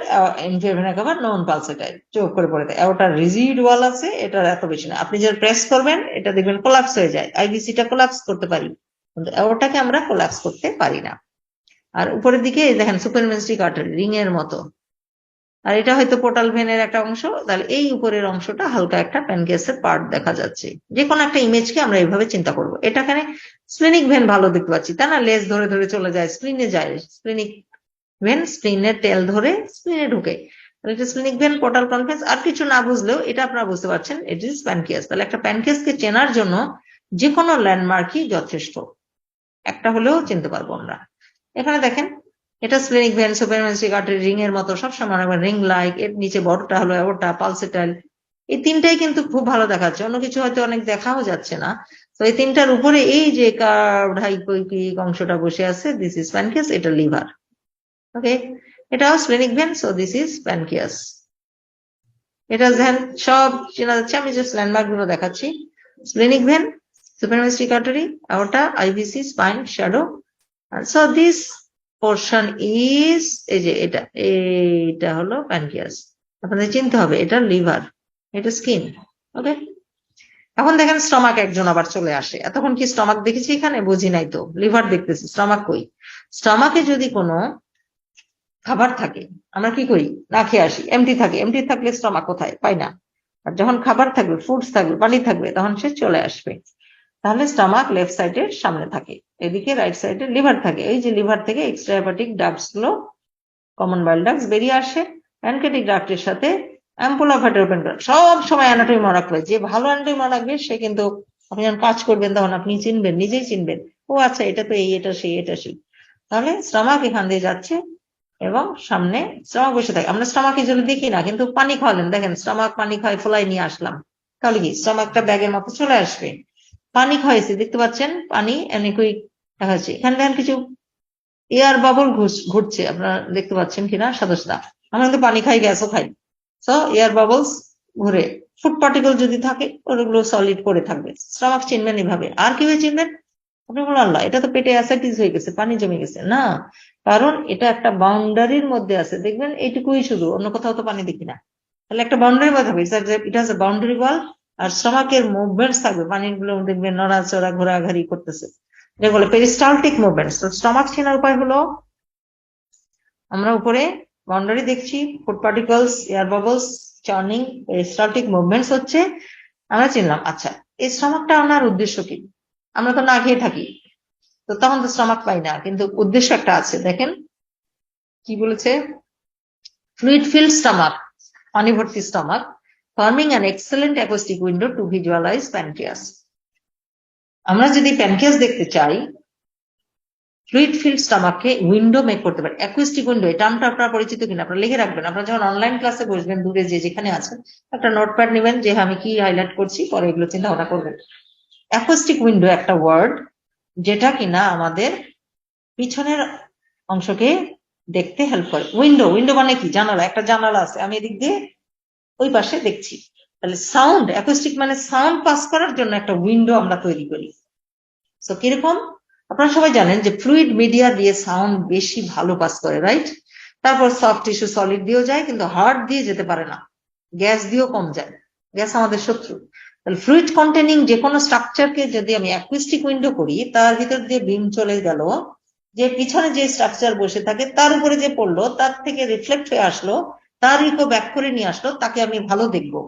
ইনফেরিয়র ভেনা নন পালসেটাল, চোখ করে পড়ে দেয়। অ্যাওর্টা রিজিড ওয়াল আছে, এটা এত বেশি না। আপনি যখন প্রেস করবেন এটা দেখবেন কোলাপস হয়ে যায়। আইভিসিটা কোলাপস করতে পারি, কিন্তু অ্যাওর্টাকে আমরা কোলাপস করতে পারি না। আর উপরের দিকে দেখেন সুপারমেন্সিক আর্টারি রিং এর মতো, আর এটা হয়তো পোর্টাল ভেনের একটা অংশ। তাহলে এই উপরের অংশটা হালকা একটা প্যানক্রিয়াসের পার্ট দেখা যাচ্ছে। যে কোনো একটা ইমেজকে আমরা এইভাবে চিন্তা করবো। এটা এখানে স্প্লিনিক ভেন ভালো দেখতে পাচ্ছি, তা না? লেজ ধরে ধরে চলে যায়, স্প্লিনে যায়। স্প্লিনিক ভেন স্প্লিনের টেল ধরে স্প্লিনে ঢুকে। তাহলে এটা স্প্লিনিক ভেন, পোর্টাল কনফারেন্স। আর কিছু না বুঝলেও এটা আপনারা বুঝতে পারছেন, ইট ইজ প্যানক্রিয়াস। তাহলে একটা প্যানক্রিয়াসকে চেনার জন্য যে কোনো ল্যান্ডমার্কই যথেষ্ট, একটা হলেও চিনতে পারবো আমরা। এখানে দেখেন এটা splenic vein, supermesenteric artery ring এর মতো, সবসময় রিং লাইক। এর নিচে বড়টা হলো অ্যাওর্টা পালসেটাল। এই তিনটাই কিন্তু খুব ভালো দেখাচ্ছে, অন্য কিছু হয়তো অনেক দেখাও যাচ্ছে না। তো এই তিনটার উপরে এই যে কার্ভড হাইপোইকিক অংশটা বসে আছে, দিস ইজ প্যানক্রিয়াস, এটা লিভার। ওকে, এটাও splenic vein, so this is pancreas. এটা ধ্যান সব চেনা যাচ্ছে, আমি জাস্ট ল্যান্ডমার্ক গুলো দেখাচ্ছি। Splenic vein, supermesenteric artery, aorta, IVC, spine, shadow. So this portion is, এই যে এটা হলো প্যানক্রিয়াস। আপনাদের চিনতে হবে এটা লিভার, এটা স্কিন। ওকে, এখন দেখেন স্টমাক একজন আবার চলে আসে। এতক্ষণ কি স্টমাক দেখেছি? এখানে বুঝি নাই তো, লিভার দেখতেছি, স্টমাক কই? স্টমাকে যদি কোনো খাবার থাকে আমরা কি করি? না খেয়ে আসি, এমটি থাকে। এমটি থাকলে স্টমাক কোথায়? পাই না। আর যখন খাবার থাকবে, ফুডস থাকবে, পানি থাকবে, তখন সে চলে আসবে। তাহলে স্টমাক লেফট সাইডের সামনে থাকে, এদিকে রাইট সাইডে লিভার থাকে। এই যে লিভার থেকে এক্সট্রা হেপাটিক ডাক্টস গুলো, কমন বাইল ডাক্টস বেরিয়ে আসে। প্যানক্রিয়াটিক ডাক্টের সাথে অ্যাম্পুলা ভেটারোপেন, সব সময় অ্যানাটমি মনে রাখবে। যে ভালো অ্যানাটমি মনে রাখবে সে কিন্তু আপনি যখন কাজ করবেন তখন আপনি চিনবেন, নিজেই চিনবেন, ও আচ্ছা এটা তো এই, এটা সেই, এটা সেই। তাহলে স্টমাক এখান দিয়ে যাচ্ছে এবং সামনে স্টমাক বসে থাকে। আমরা স্টমাক ইজুয়ালি দেখি না, কিন্তু পানি খাওয়ালেন, দেখেন স্টমাক পানি খায়, ফোলাই নিয়ে আসলাম, তাহলে কি স্টমাকটা ব্যাগের মতো চলে আসবে। পানি খাওয়াইছি, দেখতে পাচ্ছেন পানি অ্যানিকুইক দেখা যাচ্ছে। এখানে দেখেন কিছু এয়ার বাবল ঘুরছে, আপনারা দেখতে পাচ্ছেন কিনা সাদা সাদা। আমরা কিন্তু পানি খাই, গ্যাসও খাই, সো এয়ার বাবলস ঘুরে। ফুড পার্টিকেল যদি থাকে ওগুলো সলিড করে থাকবে। স্টমাক চিনবেন এভাবে। আর কিভাবে চিনবেন? আপনি বলেন আল্লাহ, এটা তো পেটে অ্যাসাইটিস হয়ে গেছে, পানি জমে গেছে। না, কারণ এটা একটা বাউন্ডারির মধ্যে আছে। দেখবেন এইটুকুই শুধু, অন্য কোথাও তো পানি দেখি না। তাহলে একটা বাউন্ডারির মধ্যে থাকবে, এটা হচ্ছে বাউন্ডারি ওয়াল। আর স্টমাকের মুভমেন্টস থাকবে, পানির গুলো দেখবেন নড়াচড়া ঘোরাঘুরি করতেছে, এটা বলে পেরিস্টালটিক মুভমেন্টস। তো স্টমাক চেনার উপায় হলো, আমরা উপরে বাউন্ডারি দেখছি, food particles, air bubbles, churning, peristaltic movements হচ্ছে, আমরা চিনলাম। আচ্ছা, এই স্টমাকটা আনার উদ্দেশ্য কি? আমরা তো না খেয়ে থাকি, তো তখন তো স্টমাক পাই না, কিন্তু উদ্দেশ্য একটা আছে। দেখেন কি বলেছে, ফ্লুইড ফিল্ড স্টমাক, পানি ভর্তি stomach, forming an excellent acoustic window to visualize pancreas. আমরা যদি প্যানক্রিয়াস দেখতে চাই, ফ্লুইড ফিল্ড স্টমাককে উইন্ডো মেক করতে পারে। অ্যাকুস্টিক উইন্ডো, এই টার্মটা আপনারা পরিচিত কিনা আপনারা লিখে রাখবেন। আপনারা যখন অনলাইন ক্লাসে বসবেন, দূরে যে যেখানে আছেন, একটা নোটপ্যাড নেবেন যে আমি কি হাইলাইট করছি, পরে এগুলো চিন্তা ভাবনা করবেন। অ্যাকুস্টিক উইন্ডো একটা ওয়ার্ড যেটা কিনা আমাদের পিছনের অংশকে দেখতে হেল্প করে। উইন্ডো, উইন্ডো মানে কি? জানালা, একটা জানালা আছে, আমি এদিক দিয়ে ওই পাশে দেখছি, তাহলে সাউন্ড, অ্যাকোস্টিক মানে সাউন্ড পাস করার জন্য একটা উইন্ডো আমরা তৈরি করি। তো কিরকম? আপনারা সবাই জানেন যে ফ্লুইড মিডিয়া দিয়ে সাউন্ড বেশি ভালো পাস করে, রাইট? তারপর সফট টিস্যু, সলিড দিয়েও যায়, কিন্তু হার্ড দিয়ে যেতে পারে না, গ্যাস দিয়েও কম যায়, গ্যাস আমাদের শত্রু। তাহলে ফ্লুইড কন্টেনিং যে কোনো স্ট্রাকচারকে যদি আমি অ্যাকুইস্টিক উইন্ডো করি, তার ভিতর দিয়ে বিম চলে গেল, যে পিছনে যে স্ট্রাকচার বসে থাকে তার উপরে যে পড়লো, তার থেকে রিফ্লেক্ট হয়ে আসলো, তার ইকো ব্যাক করে নিয়ে আসলো, তাকে আমি ভালো দেখবো।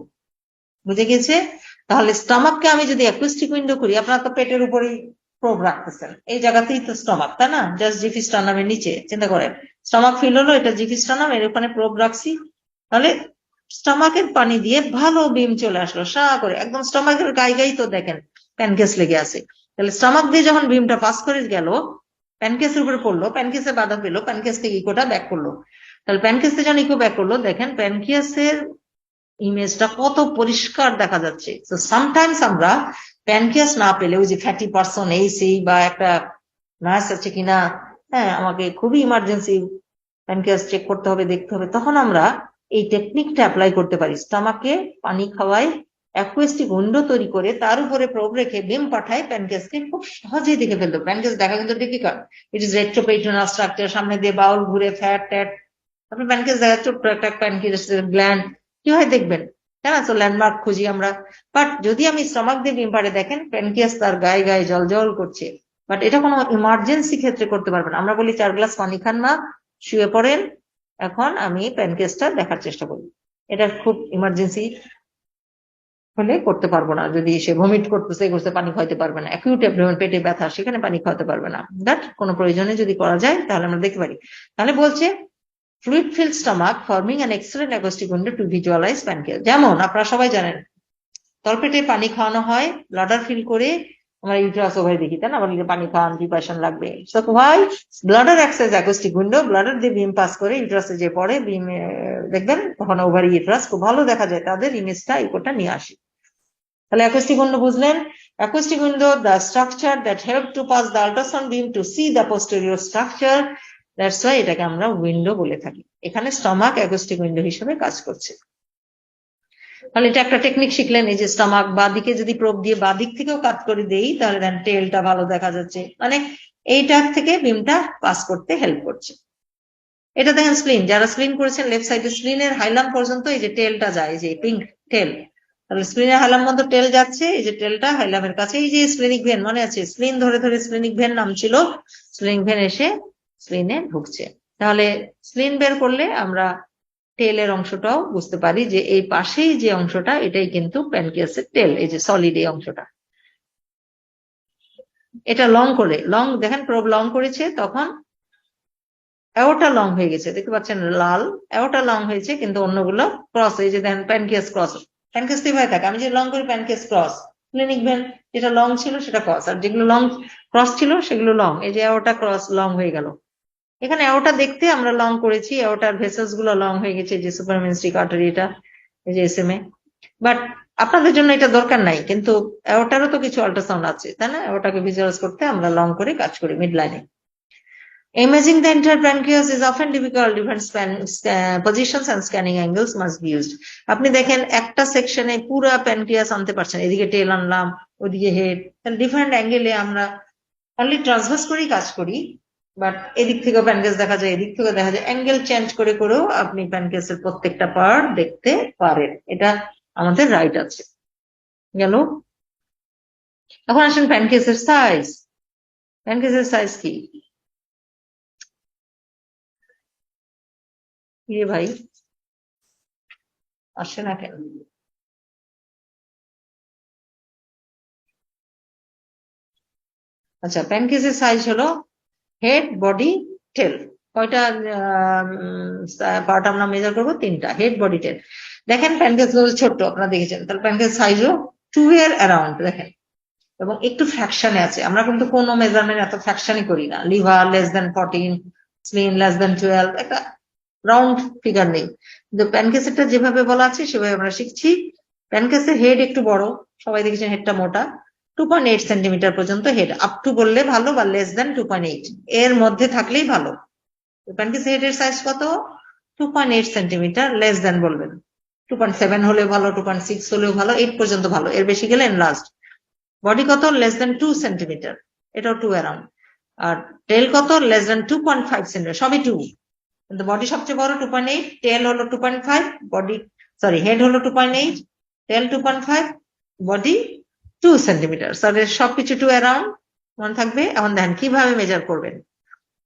বুঝে গেছে? তাহলে স্টমাককে আমি যদি অ্যাকুইস্টিক উইন্ডো করি, আপনার তো পেটের উপরেই প্রোব রাখতেছেন, এই জায়গাতেই তো স্টমাক, তাই না? জাস্ট জিফিস্টার্নামের নিচে, চিন্তা করেন স্টমাক ফিল হলো, এটা জিফিস্টার্নাম, এর ওখানে প্রোব রাখছি, তাহলে স্টমাকের পানি দিয়ে ভালো বিম চলে আসলো সা করে, একদম স্টমাকের গায়ে তো দেখেন প্যানকেস লেগে আছে। তাহলে স্টমাক দিয়ে যখন বিমটা পাস করে গেল, প্যানকেসের উপরে পড়লো, প্যানকেসে বাধা পেলো, প্যানকেস থেকে ইকোটা ব্যাক করলো। তাহলে প্যানকেসে যখন ইকো ব্যাক করলো, দেখেন প্যানকিয়াসের ইমেজটা কত পরিষ্কার দেখা যাচ্ছে। তো সামটাইমস আমরা প্যানক্রিয়াস না পেলে, ওই যে ফ্যাটি পারসন এই সেই, বা একটা নার্স আছে কিনা, হ্যাঁ আমাকে খুবই ইমার্জেন্সি প্যানক্রিয়াস চেক করতে হবে, দেখতে হবে, তখন আমরা এই টেকনিকটা অ্যাপ্লাই করতে পারি। স্টমাকে পানি খাওয়াই, অ্যাকুইস্টিক উইন্ডো তৈরি করে তার উপরে প্রোব রেখে বিম পাঠায়, প্যানক্রিয়াসকে খুব সহজেই দেখে ফেলতো। প্যানক্রিয়াস দেখা কিন্তু ডিফিকাল্ট, ইট ইজ রেট্রোপেরিটোনাল স্ট্রাকচার, সামনে দিয়ে বাউল ঘুরে, ফ্যাট ট্যাট, আপনি প্যানক্রিয়াস দেখা, ছোট্ট একটা প্যানক্রিয়াস গ্ল্যান্ড, কি হয় দেখবেন, তাই না? তো ল্যান্ডমার্ক খুঁজি আমরা। বাট যদি আমি স্টমাক দিয়ে বিম পাড়ে, দেখেন প্যানক্রিয়াস তার গায়ে গায়ে জল জল করছে, বাট এটা কোনো ইমার্জেন্সি ক্ষেত্রে করতে পারবেন। আমরা বলি 4 গ্লাস পানি খান না, শুয়ে পড়েন, এখন আমি প্যানক্রিয়াসটা দেখার চেষ্টা করি। এটা খুব ইমার্জেন্সি হলে করতে পারবো না, যদি সে ভমিট করতেছে, করতে, পানি খাওয়াতে পারবে না, অ্যাকিউট অ্যাবডোমেন, পেটে ব্যথা, সেখানে পানি খাওয়াতে পারবে না, দ্যাট কোনো প্রয়োজনে যদি করা যায় তাহলে আমরা দেখতে পারি। তাহলে বলছে fluid filled stomach forming an excellent acoustic window to visualize pancreas। যেমন আপনারা সবাই জানেন তলপেটে পানি খাওয়ানো হয়, ব্লাডার ফিল করে আমরা ইউটেরাস ওভারি দেখি, তাই না? বলি পানি খাওয়ান, প্রিপারেশন লাগবে, so why bladder acts as acoustic window, bladder দিয়ে বিম পাস করে ইউটেরাসে যে পড়ে বিম, দেখবেন তখন ওভারি ইউটেরাস খুব ভালো দেখা যায়, তাদের ইমেজটা ইকোটা নিয়ে আসে। তাহলে অ্যাকুস্টিক উইন্ডো বুঝলেন? Acoustic window, the structure that help to pass the ultrasound beam to see the posterior structure, that's why এটাকে আমরা উইন্ডো বলে থাকি। এখানে স্টমাক অ্যাকুস্টিক উইন্ডো হিসেবে কাজ করছে। তাহলে এটা একটা টেকনিক শিখলেন, এই যে স্টমাক বাদিকে যদি প্রোব দিয়ে বাদিক থেকেও কাট করে দেই, তাহলে দেন টেলটা ভালো দেখা যাচ্ছে, মানে এইটার থেকে বিমটা পাস করতে হেল্প করছে। এটা দেখেন স্প্লিন, যারা স্প্লিন করেছেন লেফট সাইডে, স্প্লিনের হাইলাম পর্যন্ত এই যে টেলটা যায়, এই যে পিঙ্ক টেল, তাহলে স্প্লিনের হাইলাম মধ্যে টেল যাচ্ছে, এই যে টেলটা হাইলামের কাছে, এই যে স্প্লিনিক ভেন, মনে আছে স্প্লিন ধরে ধরে স্প্লিনিক ভেন নাম ছিল, স্প্লিনিক ভেন এসে স্প্লিনে ঢুকছে। তাহলে স্প্লিন বের করলে আমরা টেলের অংশটাও বুঝতে পারি, যে এই পাশেই যে অংশটা এটাই কিন্তু প্যানক্রিয়াসের টেল, এই যে সলিড এই অংশটা। এটা লং করে, লং দেখেন প্রোব লং করেছে, তখন এওটা লং হয়ে গেছে, দেখতে পাচ্ছেন লাল, এওটা লং হয়েছে, কিন্তু অন্যগুলো ক্রস, এই যে দেখেন প্যানক্রিয়াস ক্রস, প্যানক্রিয়াস কিভাবে থাকে, আমি যে লং করি প্যানক্রিয়াস ক্রস, ক্লিনিক ভেন যেটা লং ছিল সেটা ক্রস, আর যেগুলো লং ক্রস ছিল সেগুলো লং, এই যে এওটা ক্রস লং হয়ে গেল। এখানে এওটা দেখতে আমরা লং করেছি, এওটার ভেসেলস গুলো লং হয়ে গেছে, যে সুপারমেনস্ট্রিক আর্টারি, এটা এই যে এসএমএ, বাট আপনাদের জন্য এটা দরকার নাই, কিন্তু এওটারও তো কিছু আল্ট্রাসাউন্ড আছে, তাই না? ওটাকে ভিজুয়ালাইজ করতে আমরা লং করে কাজ করি মিড লাইনে। Imaging the entire pancreas is often difficult. Different positions and scanning angles must be used. আপনি দেখেন একটা সেকশনে পুরো প্যানক্রিয়াস আনতে পারছেন, এদিকে টেল আনলাম, ওদিকে হেড, তাহলে ডিফারেন্ট অ্যাঙ্গেলে আমরা অনলি ট্রান্সভার্স করেই কাজ করি, বাট এদিক থেকেও প্যানক্রিয়াস দেখা যায়, এদিক থেকেও দেখা যায়, অ্যাঙ্গেল চেঞ্জ করে করেও আপনি প্যানক্রিয়াসের প্রত্যেকটা পার্ট দেখতে পারেন, এটা আমাদের রাইট আছে। গেল? এখন আসেন প্যানক্রিয়াসের সাইজ। প্যানক্রিয়াসের সাইজ কি ভাই, আসে না কেন? আচ্ছা, প্যানক্রিয়াসের সাইজ হলো হেড, বডি, টেল, কয়টা পার্ট আমরা মেজার করবো? 3টা, হেড, বডি, টেল। দেখেন প্যানক্রিয়াস ছোট্ট, আপনারা দেখেছেন, তাহলে প্যানক্রিয়াস সাইজও 2 এর অ্যারাউন্ড, দেখেন, এবং একটু ফ্র্যাকশনে আছে, আমরা কিন্তু কোনো মেজারমেন্ট এত ফ্র্যাকশনই করি না, liver less than 14, স্প্লিন less than 12, একটা রাউন্ড ফিগার নেই, কিন্তু প্যানক্রিয়াসেরটা যেভাবে বলা আছে সেভাবে আমরা শিখছি। প্যানক্রিয়াসের হেড একটু বড়, সবাই দেখেছেন হেডটা মোটা, 2.8 সেন্টিমিটার পর্যন্ত হেড, আপ টু বললে ভালো, বা লেস দেন 2.8, এর মধ্যে থাকলেই ভালো। প্যানকেস হেডের সাইজ কত? 2.8 সেন্টিমিটার, লেস দেন বলবেন। 2.7 হলেও ভালো, 2.6 হলেও ভালো, 8 পর্যন্ত ভালো, এর বেশি গেলে এনলার্জড। বডি কত? লেস দেন 2 সেন্টিমিটার, এটাও 2 অ্যারাউন্ড। আর টেল কত? লেস দেন 2.5 সেন্টিমিটার, সবই 2। কিন্তু বডি সবচেয়ে বড় 2.8, টেল হলো 2.5, বডি সরি হেড হলো 2.8, টেল 2.5, বডি 2 সেন্টিমিটার। সবকিছু 2 অ্যারাউন্ড, মনে থাকবে। এখন দেখেন কিভাবে মেজার করবেন।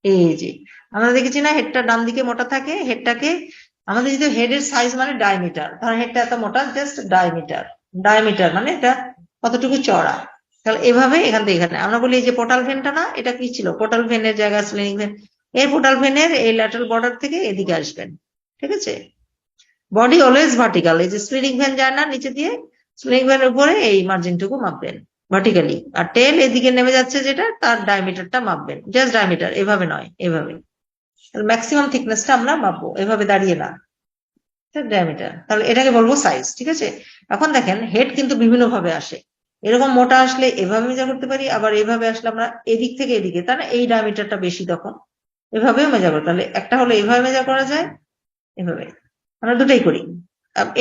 এই যে আমরা দেখেছি না, হেডটা ডান দিকে মোটা থাকে, হেডটাকে আমাদের যদি হেডের সাইজ মানে ডায়ামিটার, ধর হেডটা এত মোটা, জাস্ট ডায়ামিটার, ডায়ামিটার মানে এটা কতটুকু চড়া। তাহলে এভাবে এখান থেকে এখানে আমরা বলি যে পোর্টাল ভেনটা না, এটা কি ছিল? পোর্টাল ভেনের জায়গা স্প্লেনিক ভেন, এই পোর্টাল ভেনের এই ল্যাটারাল বর্ডার থেকে এদিকে আসবেন, ঠিক আছে। বডি অলওয়েজ ভার্টিক্যাল, এই যে স্প্লেনিক ভেন যায় না নিচে দিয়ে, স্প্লেনিক ভেনের উপরে এই মার্জিনটুকু মাপবেন ভার্টিক্যালি। আর টেল এদিকে নেমে যাচ্ছে যেটা, তার ডায়ামিটারটা মাপবেন, জাস্ট ডায়ামিটার, এভাবে নয়, এভাবে। ম্যাক্সিমাম থিকনেসটা আমরা মাপবো, এভাবে দাঁড়িয়ে না, ডায়ামিটার। তাহলে এটাকে বলবো সাইজ, ঠিক আছে। এখন দেখেন হেড কিন্তু বিভিন্ন ভাবে আসে, এরকম মোটা আসলে এভাবে মেজার করতে পারি, আবার এইভাবে আসলে আমরা এদিক থেকে এদিকে, তাহলে এই ডায়ামিটারটা বেশি, তখন এভাবেও মেজার করি। তাহলে একটা হলো এইভাবে মেজার করা যায়, এভাবে, আমরা দুটাই করি।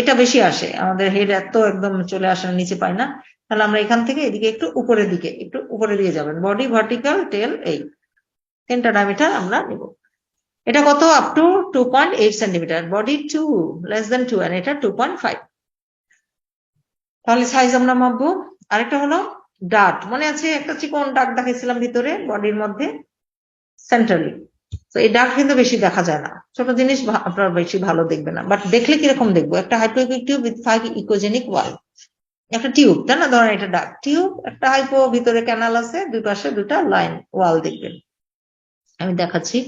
এটা বেশি আসে, আমাদের হেড এত একদম চলে আসে নিচে পাই না, তাহলে আমরা এখান থেকে এদিকে একটু উপরের দিকে, একটু উপরে দিয়ে যাবেন, বডি ভার্টিক্যাল, টেল, এই 3টা ডায়ামিটার আমরা নিব। এটা কত? Up to 2.8 centimetre, body 2 less than 2, আর এটা 2.5। তাহলে সাইজ আমরা মাপবো। আরেকটা হলো ডাট, মনে আছে একটা চিকন ডাট দেখাইছিলাম ভিতরে বডির মধ্যে সেন্ট্রালি। তো এই ডাট কিন্তু বেশি দেখা যায় না, ছোট জিনিস আপনারা বেশি ভালো দেখবে না, বাট দেখলে কিরকম দেখবো? একটা হাইপোইক টিউব উইথ 5 ইকোজেনিক ওয়াল, একটা টিউব, তাই না? ধরেন এটা ডাক টিউব, একটা হাইপো, ভিতরে ক্যানাল আছে, দুই পাশে দুটা লাইন ওয়াল দেখবেন, আমি দেখাচ্ছি।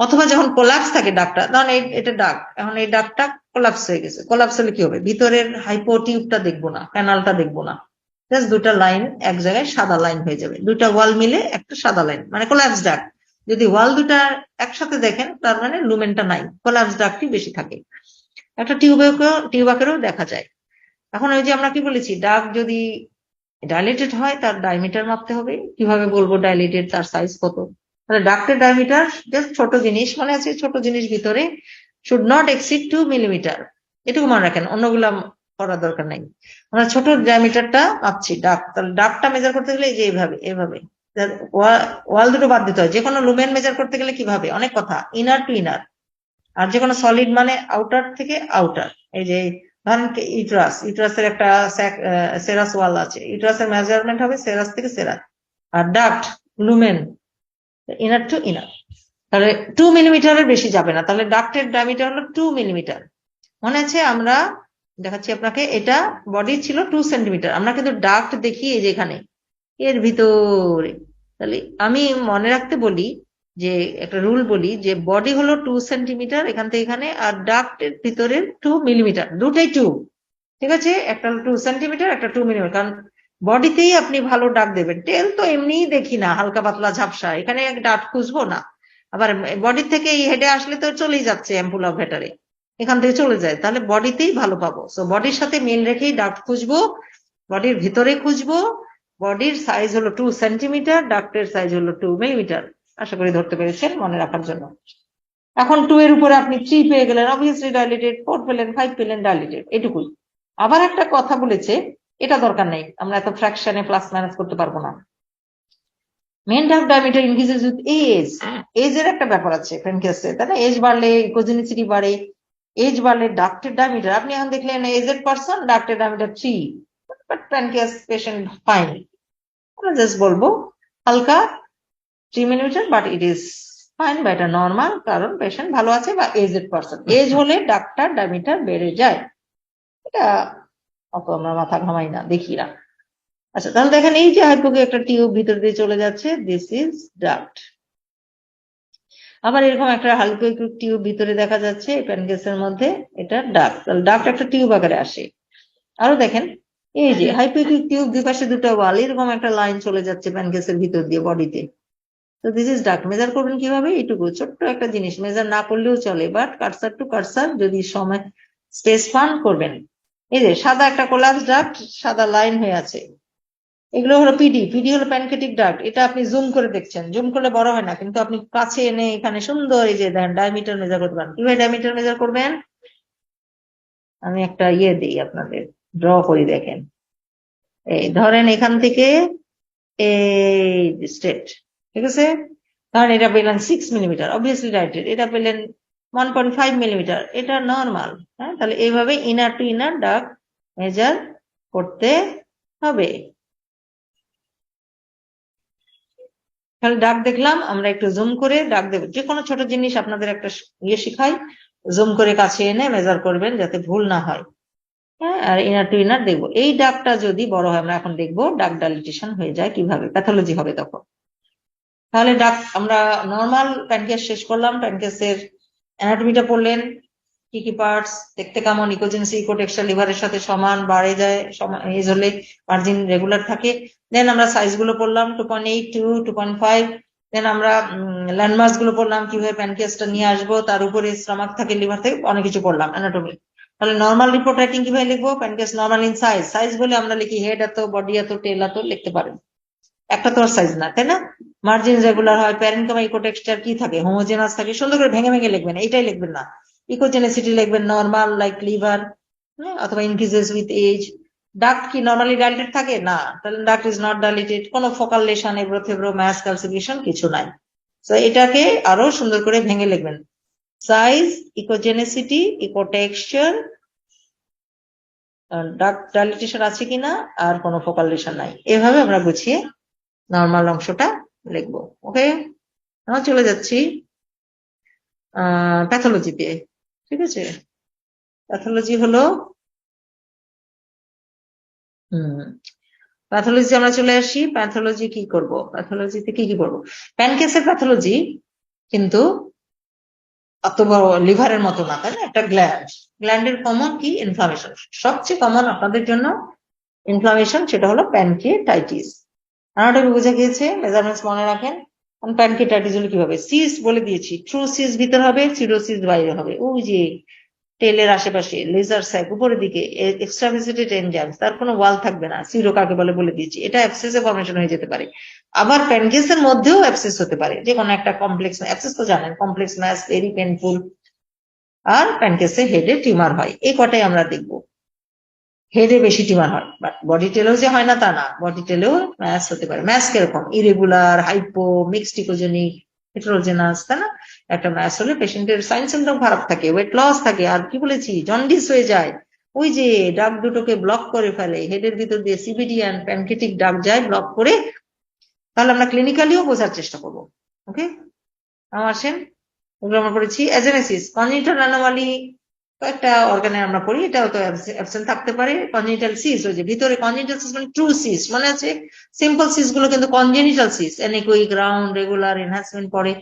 অথবা যখন কোলাপস থাকে ডাকটা, ধরেন এটা ডাক, এখন এই ডাকটা কোলাপস হয়ে গেছে, কোলাপস হলে কি হবে? ভিতরের হাইপো টিউবটা দেখবো না, ক্যানালটা দেখবো না, জাস্ট দুটা লাইন এক জায়গায় সাদা লাইন হয়ে যাবে, দুটা ওয়াল মিলে একটা সাদা লাইন, মানে কোলাপস ডাক। যদি ওয়াল দুটা একসাথে দেখেন, তার মানে লুমেনটা নাই, কোলাপস ডাকটি বেশি থাকে। একটা টিউবাকেরও দেখা যায়। এখন ওই যে আমরা কি বলেছি, ডাক যদি ডাইলেটেড হয় তার ডায়ামিটার মাপতে হবে। কিভাবে বলবো ডাইলেটেড, তার সাইজ কত? তাহলে ডাক্টের ডায়ামিটার, জাস্ট ছোট জিনিস মনে আছে, ছোট জিনিস ভিতরে শুড নট এক্সিড 2 মিলিমিটার, এটুকু মনে রাখেন, অন্যগুলা করার দরকার নাই। আমরা ছোট ডায়ামিটারটা মাপছি ডাক, তাহলে ডাকটা মেজার করতে গেলে এই যে এইভাবে, এভাবে ওয়াল দুটো বাদ দিতে হয়। যে কোনো লুমেন মেজার করতে গেলে কিভাবে? অনেক কথা, ইনার টু ইনার। আর যে কোনো সলিড মানে আউটার থেকে আউটার। এই যে ধরেন ইউট্রাসের একটা সেরাস ওয়াল আছে, ইউট্রাসের মেজারমেন্ট হবে সেরাস থেকে সেরাস। আর duct, lumen, inner to inner. তাহলে 2 মিলিমিটারের বেশি যাবে না, তাহলে ডাক্টের ডায়ামিটার হলো 2 মিলিমিটার। মনে আছে, আমরা দেখাচ্ছি আপনাকে, এটা বডি ছিল 2 সেন্টিমিটার, আমরা কিন্তু ডাক্ট দেখি এই যে এখানে এর ভিতরে। তাহলে আমি মনে রাখতে বলি যে একটা রুল বলি যে বডি হলো 2 সেন্টিমিটার এখান থেকে এখানে, আর ডাক্টের ভিতরে 2 মিলিমিটার, দুটাই 2, ঠিক আছে। একটা 2 সেন্টিমিটার, একটা 2 মিলিমিটার, কারণ বডিতেই আপনি ভালো ডাক দেবেন। টেল তো এমনিই দেখি না, হালকা পাতলা ঝাপসা, এখানে ডাক খুঁজবো না। আবার বডি থেকে এই হেডে আসলে তো চলেই যাচ্ছে অ্যাম্পুল অফ ভেটারে, এখান থেকে চলে যায়, তাহলে বডিতেই ভালো পাবো। সো বডির সাথে মিল রেখেই ডাক্ট খুঁজবো, বডির ভিতরে খুঁজবো। বডির সাইজ হলো 2 সেন্টিমিটার, ডাক্টের সাইজ হলো 2 মিলিমিটার। আশা করি ধরতে পেরেছেন, মনে রাখার জন্য। এখন 2 এর উপরে আপনি 3 পেয়ে গেলেন, অবভিয়াসলি ডাইলেটেড, 4 পেলেন, 5 পেলেন, ডাইলেটেড, এটুকুই। আবার একটা কথা বলেছে, এটা দরকার নেই, আমরা এত ফ্র্যাকশনে প্লাস মাইনাস করতে পারবো না। Main duct diameter increases with age, age এর একটা ব্যাপার আছে প্যানক্রিয়াসে, তাই না? এজ বাড়লে ইকোজেনিসিটি বাড়ে, এজ বাড়লে ডাক্টের ডায়ামিটার, আপনি এখন দেখলেন এজেড পারসন, ডাক্টের diameter 3, but pancreas patient fine, আমরা জাস্ট বলবো হালকা 3 millimetre, but it is fine বা এটা নর্মাল, কারণ পেশেন্ট ভালো আছে বা এজেড পারসন। এজ হলে ডাক্তার ডায়ামিটার বেড়ে যায়, এটা অত আমরা মাথা ঘামাই না, দেখি না। আচ্ছা, তাহলে দেখেন এই যে হাইপোকে একটা টিউব ভিতর দিয়ে চলে যাচ্ছে, দিস ইজ ডাক্ট। আবার এরকম একটা হালকা একটু টিউব ভিতরে দেখা যাচ্ছে প্যানক্রিয়াসের মধ্যে, এটা ডাক্ট। তাহলে ডাক্ট একটা টিউব আকারে আসে। আরো দেখেন এই যে হাইপোইক টিউব, দুই পাশে দুটো ওয়াল, এরকম একটা লাইন চলে যাচ্ছে প্যানক্রিয়াসের ভিতর দিয়ে বডিতে। তো দিস ইজ ডাক্ট। মেজার করবেন কিভাবে? এইটুকু ছোট্ট একটা জিনিস, মেজার না করলেও চলে, বাট কার্সার টু কার্সার যদি সময় স্পেস পান করবেন। এই যে সাদা একটা কোলাপস ডাক্ট, সাদা লাইন হয়ে আছে, এগুলো হলো পিডি। পিডি হলো প্যানকেটিক ডাক্ট। এটা আপনি জুম করে দেখছেন, জুম করলে বড় হয় না, কিন্তু আপনি কাছে এনে এখানে সুন্দর এই যে দেন ডায়ামিটার মেজার করতে পারেন। কিভাবে ডায়ামিটার মেজার করবেন? আমি একটা দিই আপনাদের, ড্র করি, দেখেন। এই ধরেন এখান থেকে এই স্ট্রেট, ঠিক আছে? ধরেন এটা পেলেন 6 মিলিমিটার, অবভিয়াসলি ডাইরেক্টেড। এটা পেলেন 1.5 মিলিমিটার, এটা নর্মাল। হ্যাঁ, তাহলে এইভাবে inner to inner duct measure করতে হবে। তাহলে ডাক দেখলাম, আমরা একটু জুম করে ডাক দেব। যে কোনো ছোট জিনিস আপনাদের একটা শিখাই, জুম করে কাছে এনে মেজার করবেন যাতে ভুল না হয়। হ্যাঁ, আর ইনার টু ইনার দেখবো। এই ডাকটা যদি বড় হয়, আমরা এখন দেখবো ডাক ডাইলিটেশন হয়ে যায় কিভাবে, প্যাথোলজি হবে তখন। তাহলে ডাক আমরা নর্মাল প্যানক্রিয়াস শেষ করলাম। প্যানক্রিয়াসের অ্যানাটমিটা পড়লেন, কি কি পার্টস, দেখতে কেমন, ইকোজেনেসি ইকোটেক্সচার লিভারের সাথে সমান, বাড়ে যায় সমান এজ হলে, মার্জিন রেগুলার থাকে। দেন আমরা সাইজ গুলো পড়লাম, 2.8 টু 2.5। দেন আমরা ল্যান্ডমার্কস গুলো পড়লাম, কিভাবে প্যানক্রিয়াসটা নিয়ে আসবো, তার উপরে স্টমাক থাকে, লিভার থাকে, অনেক কিছু পড়লাম অ্যানাটমি। তাহলে নর্মাল রিপোর্ট রাইটিং কিভাবে লিখবো? Pancreas normal in size. Size বলে আমরা লিখি হেড এত, বডি এত, টেল এত, লিখতে পারেন। একটা তো আর সাইজ না, তাই না? মার্জিন রেগুলার হয়, প্যারেনকামা ইকোটেক্সচার কি থাকে, হোমোজেনাস থাকে। সুন্দর করে ভেঙে ভেঙে লিখবেন, এইটাই লিখবেন না। ইকোজেনেসিটি লিখবেন নর্মাল, লাইক লিভার, অথবা ইনক্রিজেস উইথ এজ। ডাক্ট কি নর্মালি ডাইলেটেড থাকে? না, তাহলে ডাক্ট ইজ নট ডাইলেটেড। কোনো ফোকাল লেশন, এব্রো থেব্রো, ম্যাস ক্যালসিফিকেশন কিছু নাই। তো এটাকে আরো সুন্দর করে ভেঙে লিখবেন। সাইজ, ইকোজেনেসিটি, ইকোটেক্সচার, ডাক্ট ডাইলেটেশন আছে কিনা, আর কোনো ফোকাল লেশন নাই। এভাবে আমরা গুছিয়ে নর্মাল অংশটা লিখবো। ওকে, আমরা চলে যাচ্ছি প্যাথোলজিতে। ঠিক আছে, প্যাথোলজি হলো প্যাথোলজি আমরা চলে আসি। প্যাথোলজি কি করব? প্যাথোলজিতে কি কি করবো? প্যানক্রিয়াসের প্যাথোলজি কিন্তু অত বড় লিভারের মতো না, তাই না? একটা গ্ল্যান্ড, গ্ল্যান্ডের কমন কি? ইনফ্লামেশন। সবচেয়ে কমন আপনাদের জন্য ইনফ্লামেশন, সেটা হলো প্যানক্রিয়াটাইটিস। অ্যানাটমি বুঝে গিয়েছে, মেজারমেন্টস মনে রাখেন। প্যানক্রিয়াটাইটিস হলো কিভাবে? সিস্ট বলে দিয়েছি, ট্রু সিস্ট ভিতর হবে, সিরোসিস বাইরে হবে। ওই যে টেলের আশেপাশে, লেজার স্যাক উপরের দিকে, এক্সট্রাভিসিটেড এনজাইমস, তার কোনো ওয়াল থাকবে না। সিরো কাকে বলে দিয়েছি। এটা অ্যাবসেসে ফর্মেশন হয়ে যেতে পারে। আবার প্যানক্রিয়াসের মধ্যেও অ্যাবসেস হতে পারে, যে কোনো একটা কমপ্লেক্স অ্যাবসেস তো জানেন, কমপ্লেক্স ম্যাস, ভেরি পেনফুল। আর প্যানক্রিয়াসে হেডে টিউমার হয়, এই কটাই আমরা দেখবো। হেডে বেশি টিউমার হয়, বাট বডি টেলেও যে হয় না তা না, বডি টেলেও ম্যাস হতে পারে। ম্যাস কিরকম? Irregular, hypo, mixed echogenic, heterogeneous, তাই না? একটা ম্যাস হলে পেশেন্টের সাইন সিমটম খারাপ থাকে, ওয়েট লস থাকে, আর কি বলেছি, জন্ডিস হয়ে যায়। ওই যে ডাক দুটোকে ব্লক করে ফেলে, হেডের ভিতর দিয়ে সিবিডি অ্যান্ড প্যানক্রিয়াটিক ডাক যায় ব্লক করে। তাহলে আমরা ক্লিনিক্যালিও বোঝার চেষ্টা করবো। ওকে, আসেন, ওগুলো আমরা পড়েছি। এজেনেসিস, কনজিনিটাল অ্যানোমালি, কয়েকটা অর্গানে আমরা পড়ি, এটাও তো অ্যাবসেন্ট থাকতে পারে। কনজেনিটাল সিস, ওই যে ভিতরে কনজেনিটাল সিস মানে ট্রু সিস, মনে আছে? সিম্পল সিস গুলো কিন্তু congenital cyst, anechoic, round, regular, enhancement পড়ে।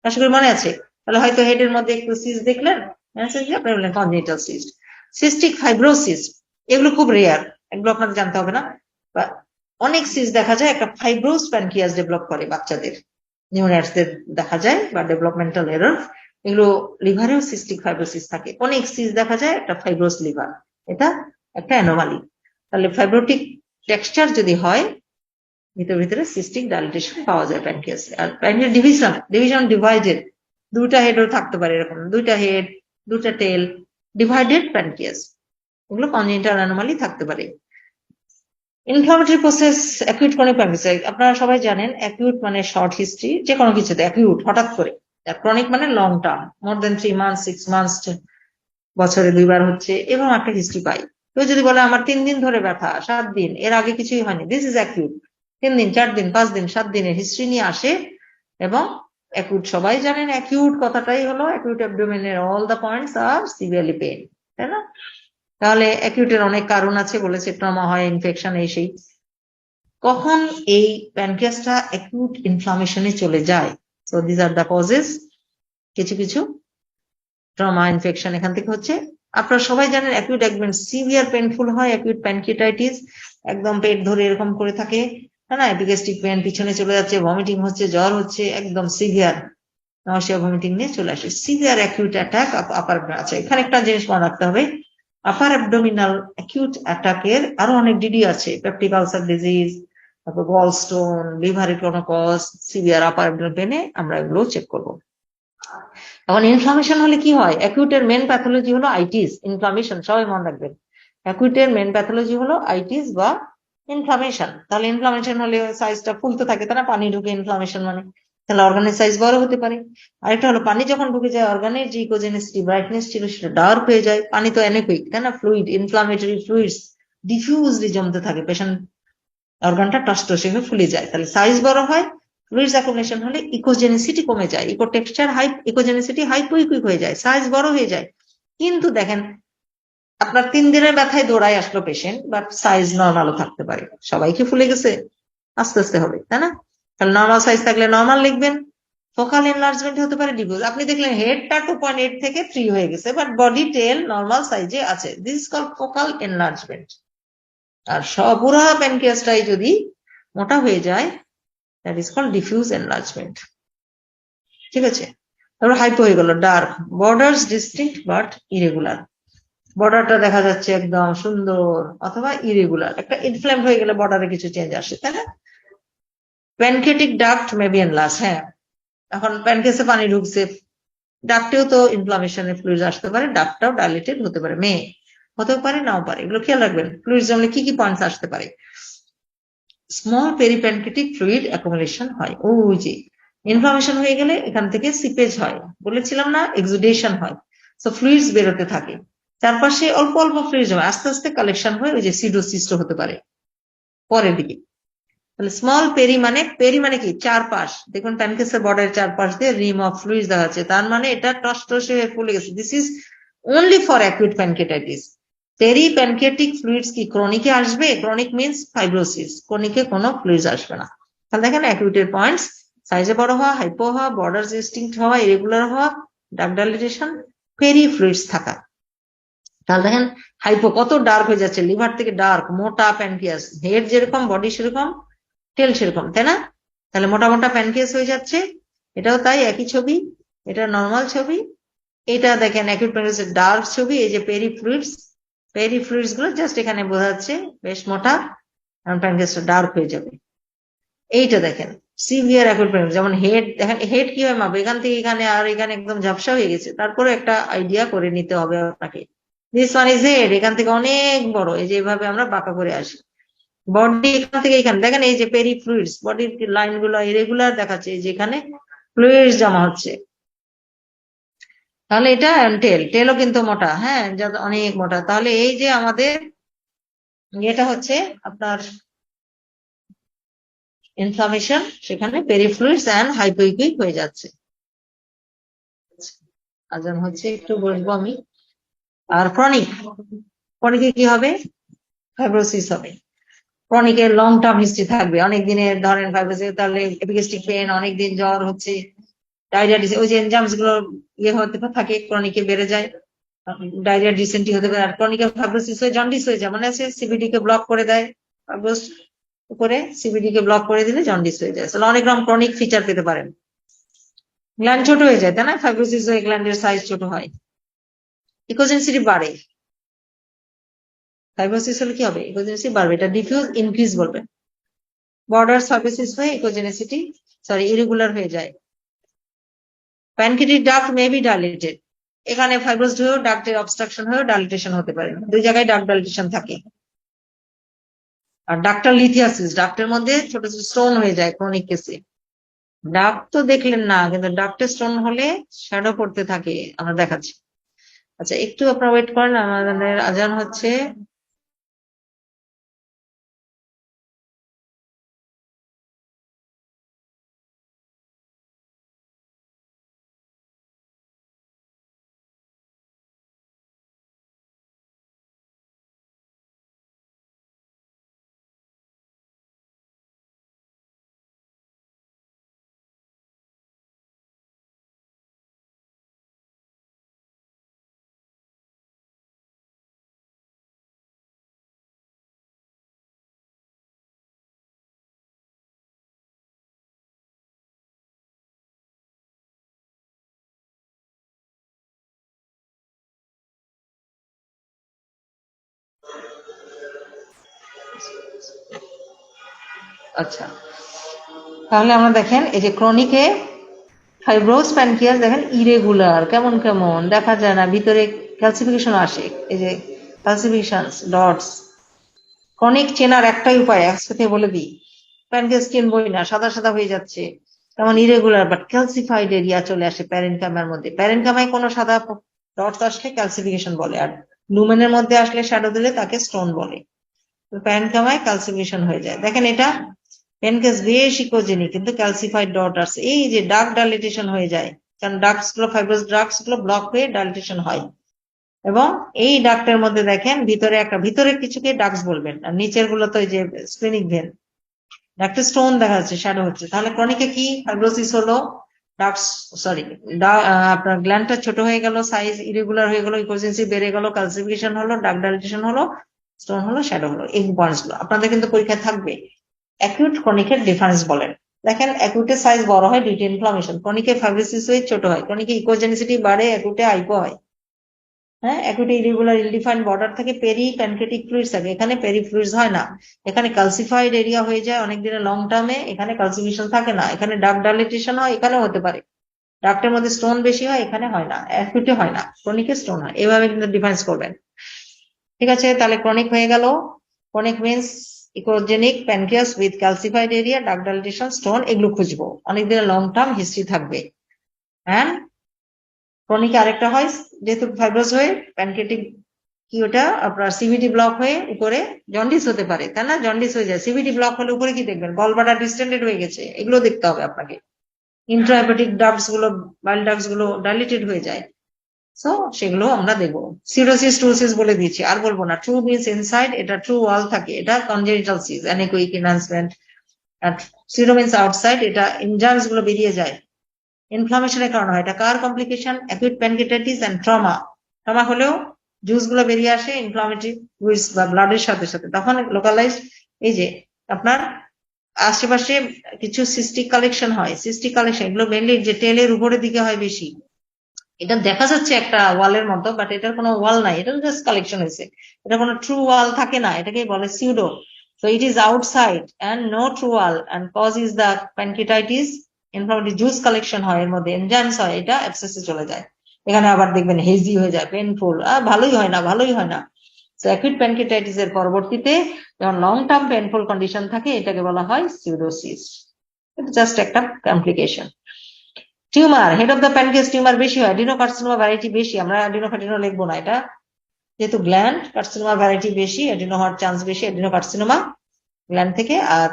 আশা করি মনে আছে। তাহলে হয়তো হেডের মধ্যে একটু সিস দেখলেন, আপনি বললেন কনজেনিটাল সিস। সিস্টিক ফাইব্রোসিস, এগুলো খুব রেয়ার, এগুলো আপনাদের জানতে হবে না। বা অনেক সিস দেখা যায় একটা ফাইব্রোস প্যানক্রিয়াস ডেভেলপ করে বাচ্চাদের, নিউন্যাটসদের দেখা যায়, বা ডেভেলপমেন্টাল এরর। এগুলো লিভারেও সিস্টিক ফাইব্রোসিস থাকে, অনেক সিস দেখা যায় একটা ফাইব্রোস লিভার। এটা একটা অ্যানোমালি। তাহলে ফাইব্রোটিক টেক্সচার যদি হয়, ভিতরে ভিতরে সিস্টিক ডাইলেটেশন পাওয়া যায় প্যানক্রিয়াসে। আর প্যানক্রিয়াস ডিভিশন ডিভাইডেড, দুইটা হেডও থাকতে পারে, এরকম দুইটা হেড, দুইটা টেল, ডিভাইডেড প্যানক্রিয়াস, এগুলো কনজেনিটাল অ্যানোমালি থাকতে পারে। Inflammatory process, acute chronic pancreas, আপনারা সবাই জানেন অ্যাকিউট মানে শর্ট হিস্ট্রি, যে কোনো কিছুতে অ্যাকিউট হঠাৎ করে। আর ক্রনিক মানে লং টার্ম, মোর দেন 3 মান্থস, 6 মান্থস, বছরে 2বার হচ্ছে, এবং একটা হিস্ট্রি পাই। কেউ যদি বলে আমার 3 দিন ধরে ব্যথা, 7 দিন, এর আগে কিছুই হয়নি, দিস ইজ অ্যাকিউট। 3 দিন, 4 দিন, 5 দিন, 7 দিনের হিস্ট্রি নিয়ে আসে। এবং অ্যাকিউট সবাই জানেন, অ্যাকিউট কথাটাই হলো অ্যাকিউট অ্যাবডোমেনের অল দ্য পয়েন্টস আর সিভিয়ারলি পেন, তাই না? তাহলে অ্যাকিউটের অনেক কারণ আছে, বলেছে ট্রমা হয়, ইনফেকশন, এই সেই। কখন এই প্যানক্রিয়াসটা অ্যাকিউট ইনফ্লামেশনে চলে যায়? So this are the causes. কিছু কিছু ট্রমা, ইনফেকশন এখান থেকে হচ্ছে। আপনারা সবাই জানেন অ্যাকিউট একদম সিভিয়ার পেনফুল হয়, অ্যাকিউট প্যানক্রিয়াটাইটিস, একদম পেট ধরে এরকম করে থাকে, তাই না? এপিগ্যাস্ট্রিক পেন, পিছনে চলে যাচ্ছে, ভমিটিং হচ্ছে, জ্বর হচ্ছে, একদম সিভিয়ার নওশিয়া ভমিটিং নিয়ে চলে আসে। সিভিয়ার অ্যাকিউট অ্যাটাক আপার, আচ্ছা এখানে একটা জিনিস মনে রাখতে হবে, আপার অ্যাবডোমিনাল অ্যাকিউট অ্যাটাকের আরো অনেক ডিডি আছে, পেপটিক আলসার ডিজিজ, তারপর গলস্টোন, লিভারের কোনো কজ, সিভিয়ার আপার অ্যাবডোমিনাল পেনে আমরা এগুলো চেক করব। এখন ইনফ্লামেশন হলে কি হয়? অ্যাকিউটের মেন প্যাথোলজি হলো আইটিস, ইনফ্লামেশন, সবাই মনে রাখবেন। অ্যাকিউটের মেন প্যাথোলজি হলো আইটিস বা ইনফ্লামেশন। তাহলে ইনফ্লামেশন হলে সাইজটা ফুলতে থাকে, তাই না? পানি ঢুকে ইনফ্লামেশন মানে, তাহলে অর্গানের সাইজ বড় হতে পারে। আরেকটা হলো পানি যখন ঢুকে যায় অর্গানের, যে ইকোজেনেসিটি ব্রাইটনেস ছিল সেটা ডার্ক হয়ে যায়। পানি তো অ্যানেকোইক, তাই না? ফ্লুইড, ইনফ্লামেটরি ফ্লুইডস ডিফিউজলি জমতে থাকে, পেশেন্ট অর্গানটা টসটসে হয়ে ফুলে যায়, তাহলে সাইজ বড় হয়। ফ্লুইডস অ্যাকুমুলেশন হলে ইকোজেনিসিটি কমে যায়, ইকো টেক্সচার হাই, ইকোজেনিসিটি হাইপোইকুইক হয়ে যায়, সাইজ বড় হয়ে যায়। কিন্তু দেখেন, আপনার 3 দিনের ব্যথায় দৌড়ায় আসলো পেশেন্ট, বাট সাইজ নর্মালও থাকতে পারে। সবাইকে ফুলে গেছে? আস্তে আস্তে হবে, তাই না? তাহলে নর্মাল সাইজ থাকলে নর্মাল লিখবেন। ফোকাল এনলার্জমেন্ট হতে পারে ডিফিউজ। আপনি দেখলেন হেডটা 2.8 থেকে 3 হয়ে গেছে, বাট বডি টেল নর্মাল সাইজে আছে, this is called focal enlargement. আর পুরো প্যানক্রিয়াসটাই যদি মোটা হয়ে যায়, that is called diffuse enlargement. ঠিক আছে? তারপর হাইপো হয়ে গেল, dark, borders distinct but irregular. বর্ডারটা দেখা যাচ্ছে একদম সুন্দর, অথবা ইরেগুলার, একটা ইনফ্লেম হয়ে গেলে বর্ডারে কিছু চেঞ্জ আসে, তাই না? Pancreatic duct may be enlarge. হ্যাঁ, এখন প্যানক্রিয়াসে পানি ঢুকছে, ডাক্টেও তো ইনফ্লামেশনের ফ্লুইড আসতে পারে, ডাক্টটাও ডাইলেটেড হতে পারে, হতেও পারে, নাও পারে। এগুলো খেয়াল রাখবেন। ফ্লুইড জমলে কি কি পয়েন্টস আসতে পারে? স্মল পেরিপ্যানক্রিয়াটিক ফ্লুইড অ্যাকুমুলেশন হয়, ওই যে ইনফ্লামেশন হয়ে গেলে এখান থেকে সিপেজ হয়, বলেছিলাম না, এক্সুডেশন হয়। সো ফ্লুইডস বেরোতে থাকে, চারপাশে অল্প অল্প ফ্লুইড জমে আস্তে আস্তে কালেকশন হয়ে ওই যে সিডোসিস্ট হতে পারে পরের দিকে। তাহলে স্মল পেরি মানে কি? চারপাশ। দেখুন প্যানক্রিয়াসের বর্ডারের চারপাশ দিয়ে রিম অফ ফ্লুইড দেখা যাচ্ছে, তার মানে এটা টসটসে হয়ে ফুলে গেছে। This is only for acute pancreatitis. Peri pancreatic fluids কি ক্রনিকে আসবে? ক্রনিক মিন্স ফাইব্রোসিস, ক্রনিকে কোনো ফ্লুইডস আসবে না। তাহলে দেখেন অ্যাকিউটের পয়েন্টস: সাইজে বড় হওয়া, হাইপো হওয়া, বর্ডার ডিস্টিংক্ট হওয়া, ইরেগুলার হওয়া, ডার্ক ডাইলেটেশন, পেরি ফ্লুইডস থাকা। তাহলে দেখেন হাইপো কত ডার্ক হয়ে যাচ্ছে, লিভার থেকে ডার্ক, মোটা প্যানক্রিয়াস, হেড যেরকম বডি সেরকম, টেল সেরকম, তাই না? তাহলে মোটা মোটা প্যানক্রিয়াস হয়ে যাচ্ছে। এটাও তাই, একই ছবি। এটা নর্মাল ছবি, এটা দেখেন অ্যাকিউট প্যানক্রিয়াসের ডার্ক ছবি। এই যে পেরি ফ্লুইডস গুলো জাস্ট এখানে বোঝা যাচ্ছে বেশ মোটা, কারণ প্যানক্রিয়াসটা ডার্ক হয়ে যাবে। এইটা দেখেন সিভিয়ার অ্যাকিউট প্যানক্রিয়াস। যেমন হেড দেখেন, হেড কিভাবে মাপবে? এখান থেকে এখানে, আর এখানে একদম ঝাপসা হয়ে গেছে। তারপরে একটা আইডিয়া করে নিতে হবে আপনাকে, দিস ওয়ান ইজ হেড, এখান থেকে অনেক বড়, এই যে এভাবে আমরা বাঁকা করে আসি। বডি এখান থেকে এখানে দেখেন, এই যে পেরি ফ্লুইডস, বডির লাইন গুলো ইরেগুলার দেখাচ্ছে, এই যে এখানে ফ্লুইডস জমা হচ্ছে। তাহলে এটা টেলও কিন্তু মোটা, হ্যাঁ, অনেক মোটা। তাহলে এই যে আমাদের এটা হচ্ছে আপনার ইনফ্লামেশন, সেখানে পেরিফ্লুইডস এন্ড হাইপোইকুইক হয়ে যাচ্ছে। আজান হচ্ছে, একটু বসবো আমি। আর ক্রনিকে কি হবে? ফাইব্রোসিস হবে। ক্রনিকের লং টার্ম হিস্ট্রি থাকবে, অনেক দিনের ধরেন ফাইব্রোসিস, তাহলে এপিগাস্ট্রিক পেন, অনেকদিন জ্বর হচ্ছে, ডায়রিয়া, ওই যে এনজাইমস গুলো হতে থাকে, ক্রনিকে বেড়ে যায়, ডায়রিয়া ডিসেন্ট্রি হতে পারে। আর ক্রনিকে ফাইব্রোসিস হয়ে জন্ডিস হয়ে যায়, মানে আছে সিবিডি কে ব্লক করে দেয়, ফাইব্রোস করে সিবিডি কে ব্লক করে দিলে জন্ডিস হয়ে যায়। তাহলে অনেক রকম ক্রনিক ফিচার পেতে পারেন। গ্ল্যান্ড ছোট হয়ে যায়, তাই না? ফাইব্রোসিস হয়ে গ্ল্যান্ডের সাইজ ছোট হয়, ইকোজেনসিটি বাড়ে। ফাইব্রোসিস হলে কি হবে? ইকোজেনেসিটি বাড়বে, এটা ডিফিউজ ইনক্রিজ বলবে। বর্ডার সার্ফেসিস হয়ে ইকোজেনেসিটি, ইরেগুলার হয়ে যায়। Pancreatic duct may be dilated, এখানে ফাইব্রোস হয়েও ডাক্টের অবস্ট্রাকশন হয়েও ডাইলেটেশন হতে পারে, দুই জায়গায় ডাক্ট ডাইলেটেশন থাকে। আর ডাক্টার লিথিয়াসিস, ডাক্টের মধ্যে ছোট ছোট স্টোন হয়ে যায় ক্রনিক কেসে। ডাক্ট তো দেখলেন না, কিন্তু ডাক্টের স্টোন হলে শ্যাডো পড়তে থাকে, আমরা দেখাচ্ছি। আচ্ছা, একটু আপনারা ওয়েট করেন, আমাদের আজান হচ্ছে। আচ্ছা, তাহলে আমরা দেখেন এই যে ক্রনিকে ফাইব্রোস প্যানক্রিয়াস দেখেন ইরেগুলার, কেমন কেমন দেখা যায় না, ভিতরে ক্যালসিফিকেশন আসে, এই যে ক্যালসিফিকেশন ডটস। ক্রনিক চেনার একটাই উপায়, আজকে থেকে বলে দিই, প্যানক্রিয়াস চিনবই না, সাদা সাদা হয়ে যাচ্ছে, তেমন ইরেগুলার বাট ক্যালসিফাইড এরিয়া চলে আসে প্যারেনকামের মধ্যে। প্যারেনকামায় কোনো সাদা ডটস আসলে ক্যালসিফিকেশন বলে, আর লুমেনের মধ্যে আসলে শ্যাডো দিলে তাকে স্টোন বলে। প্যারেনকামায় ক্যালসিফিকেশন হয়ে যায়। দেখেন এটা প্যানক্রিয়াস বেশ ইকোজেনিক, কিন্তু ক্যালসিফাইড ডট আছে, এই যে ডার্ক ডাইলেটেশন হয়ে যায়, কারণ ডাক্টস গুলো ফাইব্রোস ডাক্টস গুলো ব্লক হয়ে ডাইলেটেশন হয়। এবং এই ডাক্টের মধ্যে দেখেন ভিতরে একটা, ভিতরের কিছুকে ডাক্টস বলবেন, আর নিচের গুলো তো এই যে স্প্লেনিক ভেন, ডাক্টে স্টোন দেখা যাচ্ছে, শ্যাডো হচ্ছে। তাহলে ক্রনিকে কি ফাইব্রোসিস হলো, ডাক্টস সরি আপনার গ্ল্যান্ডটা ছোট হয়ে গেল, সাইজ ইরেগুলার হয়ে গেল, ইকোজেন্সি বেড়ে গেল, ক্যালসিফিকেশন হলো, ডার্ক ডাইলেটেশন হলো, স্টোন হলো, শ্যাডো হলো। এই পয়েন্টস গুলো আপনাদের কিন্তু পরীক্ষায় থাকবে। অ্যাকিউট ক্রনিকের ডিফারেন্স বলেন। দেখেন অ্যাকিউটের সাইজ বড় হয় ডিউ টু ইনফ্লামেশন, ক্রনিকে ফাইব্রোসিস হয়ে ছোট হয়, ক্রনিকে ইকোজেনিসিটি বাড়ে, অ্যাকিউটে হাইপো হয়। হ্যাঁ, অ্যাকিউটে ইরেগুলার ইলডিফাইন্ড বর্ডার থাকে, পেরি প্যানক্রিয়াটিক ফ্লুইডস থাকে, এখানে পেরি ফ্লুইডস হয় না, এখানে ক্যালসিফাইড এরিয়া হয়ে যায় অনেক দিনের লং টার্মে, এখানে ক্যালসিফিকেশন থাকে না, এখানে ডার্ক ডাইলেটেশন হয়, এখানেও হতে পারে। ডাক্টের মধ্যে স্টোন বেশি হয়, এখানে হয় না, অ্যাকিউটে হয় না, ক্রনিকে স্টোন হয়। এভাবে কিন্তু ডিফারেন্স করবেন। ঠিক আছে, তাহলে ক্রনিক হয়ে গেল, chronic means echogenic pancreas with calcified area, dark dilatation, stone, এগুলো খুঁজবো, অনেক দিনের লং টার্ম হিস্ট্রি থাকবে। হ্যাঁ, ক্রনিকে আরেকটা হয়, যেহেতু ফাইব্রোস হয়ে প্যানক্রিয়াটিক কি ওটা আপনার সিভিটি ব্লক হয়ে উপরে জন্ডিস হতে পারে, তাই না, জন্ডিস হয়ে যায়। সিভিটি ব্লক হলে উপরে কি দেখবেন, গলব্লাডার ডিস্টেন্ডেড হয়ে গেছে, এগুলো দেখতে হবে আপনাকে। ইন্ট্রাহেপাটিক ডাক্টস গুলো, বাইল ডাক্টস গুলো ডাইলেটেড হয়ে যায়, সো সেগুলো আমরা দেখবো। সিরোসিস ট্রুসিস বলে দিচ্ছি, আর বলবো না। ট্রু মিনস ইনসাইড, এটা ট্রু ওয়াল থাকে, এটা কনজেনিটাল সিস, অ্যানিকুইক এনহান্সমেন্ট। আর সিরো মিনস আউটসাইড, এটা এনজাইমস গুলো বেরিয়ে যায়, ইনফ্লামেশনের কারণে হয়। এটা কার complication, acute pancreatitis and trauma. Trauma হলেও জুস গুলো বেরিয়ে আসে ইনফ্লামেটরি ফ্লুইডস বা ব্লাডের সাথে সাথে, তখন লোকালাইজড এই যে আপনার আশেপাশে কিছু সিস্টিক কালেকশন হয়, সিস্টিক কালেকশন এগুলো মেনলি যে টেলের উপরের দিকে হয় বেশি। এটা দেখা যাচ্ছে একটা ওয়ালের মতো, বাট এটার কোনো ওয়াল নাই, এটা জাস্ট কালেকশন হয়েছে, এটা কোনো ট্রু ওয়াল থাকে না, এটাকে বলে pseudo. So it is outside and no true wall and causes the pancreatitis, inflammatory juice collection হয়, এর মধ্যে এনজাইমস হয়, এটা অ্যাবসেসে চলে যায়। এখানে আবার দেখবেন হেজি হয়ে যায়, পেনফুল, ভালোই হয় না, ভালোই হয় না। সো অ্যাকুইট প্যানক্রিয়াটাইটিস এর পরবর্তীতে যখন লং টার্ম পেনফুল কন্ডিশন থাকে, এটাকে বলা হয় সিউডোসিস। এটা জাস্ট একটা complication. Tumour, head of the pancreas tumour বেশি হয়, অ্যাডিনোকার্সিনোমা ভ্যারাইটি বেশি, আমরা অ্যাডিনোকার্সিনোমা লিখবো না, এটা যেহেতু গ্ল্যান্ড, কার্সিনোমা ভ্যারাইটি বেশি, অ্যাডিনো হওয়ার চান্স বেশি, অ্যাডিনোকার্সিনোমা গ্ল্যান্ড থেকে। আর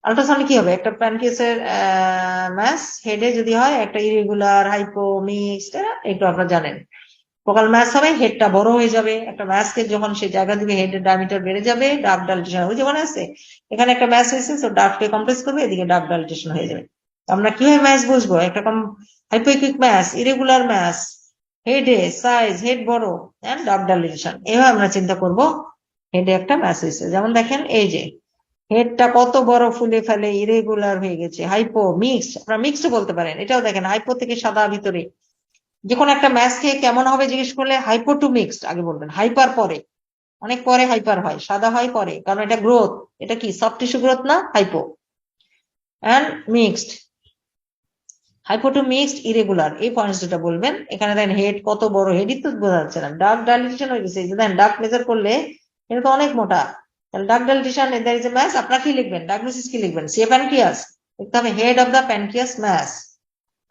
আল্ট্রাসাউন্ড কি হবে, একটা প্যানক্রিয়াসের ম্যাস হেডে যদি হয়, একটা ইরেগুলার হাইপো মিক্সড, একটু আপনারা জানেন, ফোকাল ম্যাস হবে, হেডটা বড় হয়ে যাবে, একটা ম্যাসকে যখন সে জায়গা দিবে হেডের ডায়ামিটার বেড়ে যাবে, ডার্ক ডাইলেটেশন, ওই যেমন আছে এখানে একটা ম্যাস হয়েছে, তো ডার্ককে কমপ্রেস করবে, এদিকে ডার্ক ডাইলেটেশন হয়ে যাবে। আমরা কিভাবে ম্যাস বুঝবো, একটা হাইপোইকুইক ম্যাস, ইরেগুলার ম্যাস, হেডে সাইজ, হেড বড় এন্ড ডার্ক ডাইলেটেশন, এভাবে আমরা চিন্তা করব হেডে একটা ম্যাস হয়েছে। যেমন দেখেন এই যে হেডটা কত বড় ফুলে ফেলে, ইরেগুলার হয়ে গেছে, হাইপো মিক্সড, আপনারা মিক্সড বলতে পারেন, এটাও দেখেন হাইপো থেকে সাদা ভিতরে। যে কোনো একটা ম্যাচ খেয়ে কেমন হবে জিজ্ঞেস করলে হাইপো টু মিক্সড আগে বলবেন, হাইপার পরে, অনেক পরে হাইপার হয়, সাদা হয় পরে, কারণ এটা গ্রোথ, এটা কি সফট টিস্যু গ্রোথ না, hypo and mixed. Hypo to mixed, irregular, এই পয়েন্টস দুটা বলবেন। এখানে দেখেন হেড কত বড়, হেডই তো বোঝা যাচ্ছে না, ডার্ক ডাইলেটেশন হয়ে গেছে, দেখেন ডার্ক মেজার করলে এটা তো অনেক মোটা, তাহলে ডার্ক dilatation, there is a mass. আপনারা কি লিখবেন, ডায়াগনোসিস কি লিখবেন, সে প্যানক্রিয়াস লিখতে হবে, head of the pancreas mass.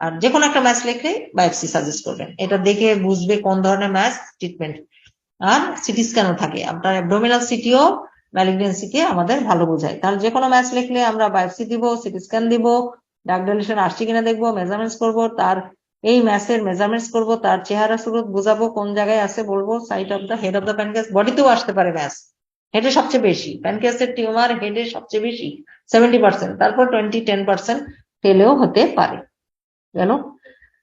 আর যে কোনো একটা ম্যাচ লিখলে বায়োপসি সাজেস্ট করবেন, এটা দেখে বুঝবে কোন ধরনের ম্যাচ ট্রিটমেন্ট। আর সিটি স্ক্যানও থাকে, আপনার অ্যাবডোমিনাল সিটিও ম্যালিগনেন্সিকে আমাদের ভালো বোঝায়। তাহলে যে কোনো ম্যাচ লিখলে আমরা বায়োপসি দিব, সিটি স্ক্যান দিব, ডার্ক ডাইলেশন আসছে কিনা দেখবো, মেজারমেন্টস করবো, তার এই ম্যাচের মেজারমেন্টস করবো, তার চেহারা সুরত বোঝাবো, কোন জায়গায় আছে বলবো, site of the head of the pancreas. বডিতেও আসতে পারে ম্যাচ, হেডে সবচেয়ে বেশি, প্যানক্রিয়াসের টিউমার হেডে সবচেয়ে বেশি 70%, তারপর 10% ফেলেও হতে পারে। গেল।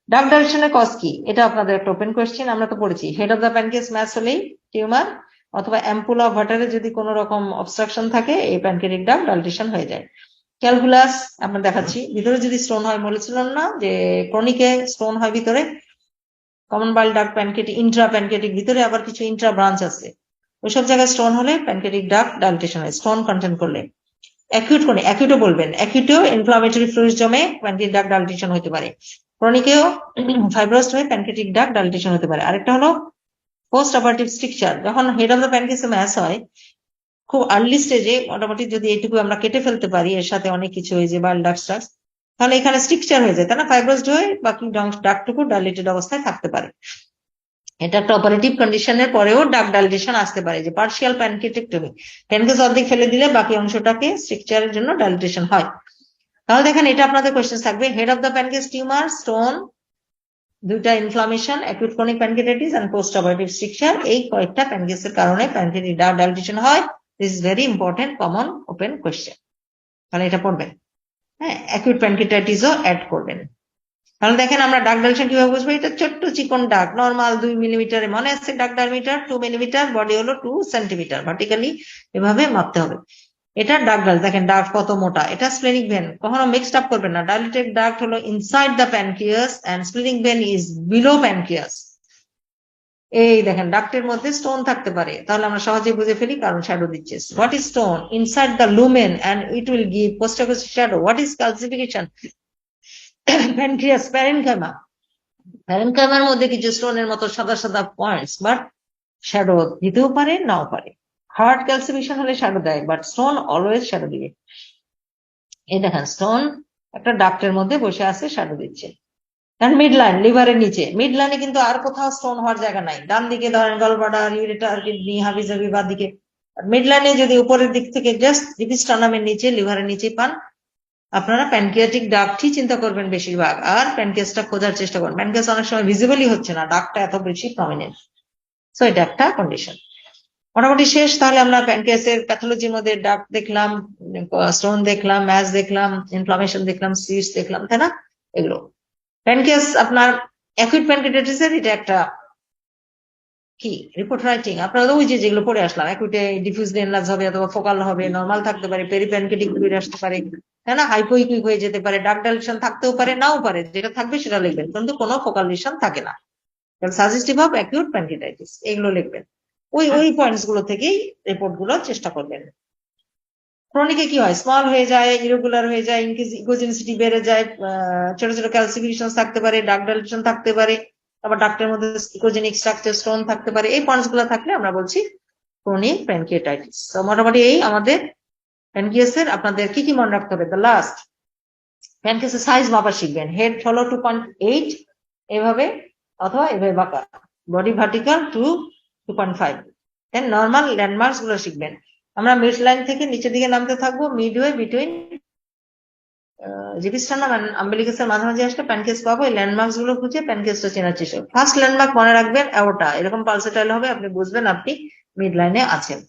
ডার্ক ডাইলেশনের কজ কি, এটা আপনাদের একটা ওপেন কোয়েশ্চেন, আমরা তো পড়েছি head of the pancreas mass হলেই টিউমার, অথবা অ্যাম্পুল অফ ওয়াটারে যদি কোনো রকম অবস্ট্রাকশন থাকে, এই প্যানক্রিয়াটিক ডার্ক ডাইলেশন হয়ে যায়। ক্যালকুলাস আমরা দেখাচ্ছি, ভিতরে যদি স্টোন হয়, বলেছিলাম না যে ক্রনিকে স্টোন হয় ভিতরে, কমন বাইল ডার্ক প্যানক্রিয়াটিক, ইন্ট্রা প্যানক্রিয়াটিক, ভিতরে আবার কিছু ইন্ট্রা ব্রাঞ্চ আছে, ওইসব জায়গায় স্টোন হলে প্যানক্রিয়াটিক ডার্ক ডাইলেশন হয়, স্টোন কন্টেন্ট করলে। অ্যাকিউট কোনে, অ্যাকিউটও বলবেন, অ্যাকিউটেও ইনফ্লামেটরি ফ্লুইড জমে প্যানক্রিয়াটিক ডাক্ট ডাইলেটেশন হতে পারে, ক্রনিকেও ফাইব্রোসড হয়ে প্যানক্রিয়াটিক ডাক্ট ডাইলেটেশন হতে পারে। আরেকটা হলো পোস্ট অপারেটিভ স্ট্রিকচার, যখন হেড অফ দ্য প্যানক্রিয়াসে ম্যাস হয় খুব আর্লি স্টেজে, মোটামুটি যদি এইটুকু আমরা কেটে ফেলতে পারি, এর সাথে অনেক কিছু হয়ে যায় বাইল ডাক্ট, তাহলে এখানে স্ট্রিকচার হয়ে যায়, তাই না, ফাইব্রোসড হয়ে বাকি ডাক্টটুকু ডাইলেটেড অবস্থায় থাকতে পারে। এটা একটা অপারেটিভ কন্ডিশনের পরেও ডাক্ট ডাইলেটেশন আসতে পারে, যে পার্শিয়াল প্যানক্রিয়াটেক্টমি, প্যানক্রিয়াস অর্ধেক ফেলে দিলে বাকি অংশটাকে স্ট্রিকচারের জন্য ডাইলেটেশন হয়। তাহলে দেখেন এটা আপনাদের কোয়েশ্চেন থাকবে, head of the pancreas tumour, stone, দুইটা inflammation, acute chronic pancreatitis and post operative stricture, এই কয়েকটা প্যানক্রিয়াসের কারণে প্যানক্রিয়াটিক ডাক্ট ডাইলেটেশন হয়। This is very important common open question, তাহলে এটা পড়বেন। হ্যাঁ, অ্যাকিউট প্যানক্রিয়াটাইটিসও অ্যাড করবেন। তাহলে দেখেন আমরা ডাক ডাইলেশন কিভাবে বুঝবো, এটা ছোট্ট চিকন ডাক, নর্মাল 2 মিলিমিটারে মনে আছে, ডাক ডায়ামিটার 2 মিলিমিটার, বডি হলো 2 সেন্টিমিটার, ভার্টিক্যালি এভাবে মাপতে হবে। এটা ডাক ডাল, দেখেন ডাক কত মোটা, এটা স্প্লেনিক ভেন, কখনো মিক্সড আপ করবেন না, ডাইলেটেড ডাক্ট হলো inside the pancreas and splenic vein is below pancreas. এই দেখেন ডাক্টের মধ্যে স্টোন থাকতে পারে, তাহলে আমরা সহজেই বুঝে ফেলি কারণ শ্যাডো দিচ্ছে। What is stone? Inside the lumen and it will give postacoustic shadow. What is calcification? Pancreas parenchyma, প্যারেনকাইমার মধ্যে কিছু স্টোনের মতো সাদা সাদা পয়েন্টস, বাট শ্যাডো দিতেও পারে নাও পারে। হার্ট ক্যালসিফিকেশন হলে শ্যাডো দেয়, বাট স্টোন অলওয়েজ শ্যাডো দিবে। এই দেখেন স্টোন একটা ডাক্টের মধ্যে বসে আছে, শ্যাডো দিচ্ছে। কারণ মিড লাইন, লিভারের নিচে, মিড লাইনে কিন্তু আর কোথাও স্টোন হওয়ার জায়গা নাই, ডান দিকে ধরেন গলব্লাডার, ইউরেটার, কিডনি, হাবিজাবি বা দিকে। মিড লাইনে যদি উপরের দিক থেকে জাস্ট ডিপিস্টানামের নিচে, লিভারের নিচে পান, আপনারা প্যানক্রিয়াটিক ডাক্টই চিন্তা করবেন বেশিরভাগ, আর প্যানক্রিয়াসটা খোঁজার চেষ্টা করবেন। প্যানক্রিয়াস অনেক সময় ভিজিবলই হচ্ছে না, ডাক্টটা এত বেশি প্রমিনেন্ট। সো এটা একটা কন্ডিশন। মোটামুটি শেষ। তাহলে আমরা প্যানক্রিয়াসের প্যাথোলজির মধ্যে ডাক্ট দেখলাম, স্টোন দেখলাম, ম্যাস দেখলাম, ইনফ্লামেশন দেখলাম, সিস্ট দেখলাম, তাই না, এগুলো। প্যানক্রিয়াস আপনার অ্যাকিউট প্যানক্রিয়াটাইটিসের এটা একটা কি রিপোর্ট রাইটিং, আপনারা ওই যে যেগুলো পড়ে আসলাম, অ্যাকিউটে ডিফিউজ এনলার্জ হবে অথবা ফোকাল হবে, নরমাল থাকতে পারে, পেরিপ্যানক্রিয়াটিক ফ্লুইড আসতে পারে, তাই না, হাইপোইকুইক হয়ে যেতে পারে, ডাক্ট ডাইলেশন থাকতেও পারে নাও পারে, যেটা থাকবে সেটা লিখবেন, কিন্তু কোনো ফোকাল লিশন থাকে না। সাজেস্টিভ অফ অ্যাকিউট প্যানক্রিয়াটাইটিস এগুলো লিখবেন, ওই পয়েন্টস গুলো থেকেই রিপোর্ট গুলো চেষ্টা করবেন। ক্রনিকে কি হয়, স্মল হয়ে যায়, ইরেগুলার হয়ে যায়, ইকোজেনিসিটি বেড়ে যায়, ছোট ছোট ক্যালসিফিকেশন থাকতে পারে, ডাক্ট ডাইলেশন থাকতে পারে, আবার ডাক্টের মধ্যে ইকোজেনিক স্ট্রাকচার স্টোন থাকতে পারে। এই পয়েন্টস গুলো থাকলে আমরা বলছি ক্রনিক প্যানক্রিয়াটাইটিস। তো মোটামুটি এই আমাদের প্যানক্রিয়াসের আপনাদের কি কি মনে রাখতে হবে। দ্য লাস্ট, প্যানক্রিয়াসের সাইজ মাপা শিখবেন, হেড হলো 2.8 এভাবে, অথবা এভাবে বাঁকা, বডি ভার্টিক্যাল 2.5। দেন নর্মাল ল্যান্ডমার্কস গুলো শিখবেন। আমরা মিড লাইন থেকে নিচের দিকে নামতে থাকবো, মিডওয়ে বিটুইন জিপিস্টার্নাম এন্ড আম্বিলিকাসের মাঝামাঝি আসলে প্যানক্রিয়াস পাবো। এই ল্যান্ডমার্কস গুলো খুঁজে প্যানক্রিয়াসটা চেনার চেষ্টা। ফার্স্ট ল্যান্ডমার্ক মনে রাখবেন অ্যাওর্টা, এরকম পালসেটাইল হবে, আপনি বুঝবেন আপনি মিড লাইনে আছেন।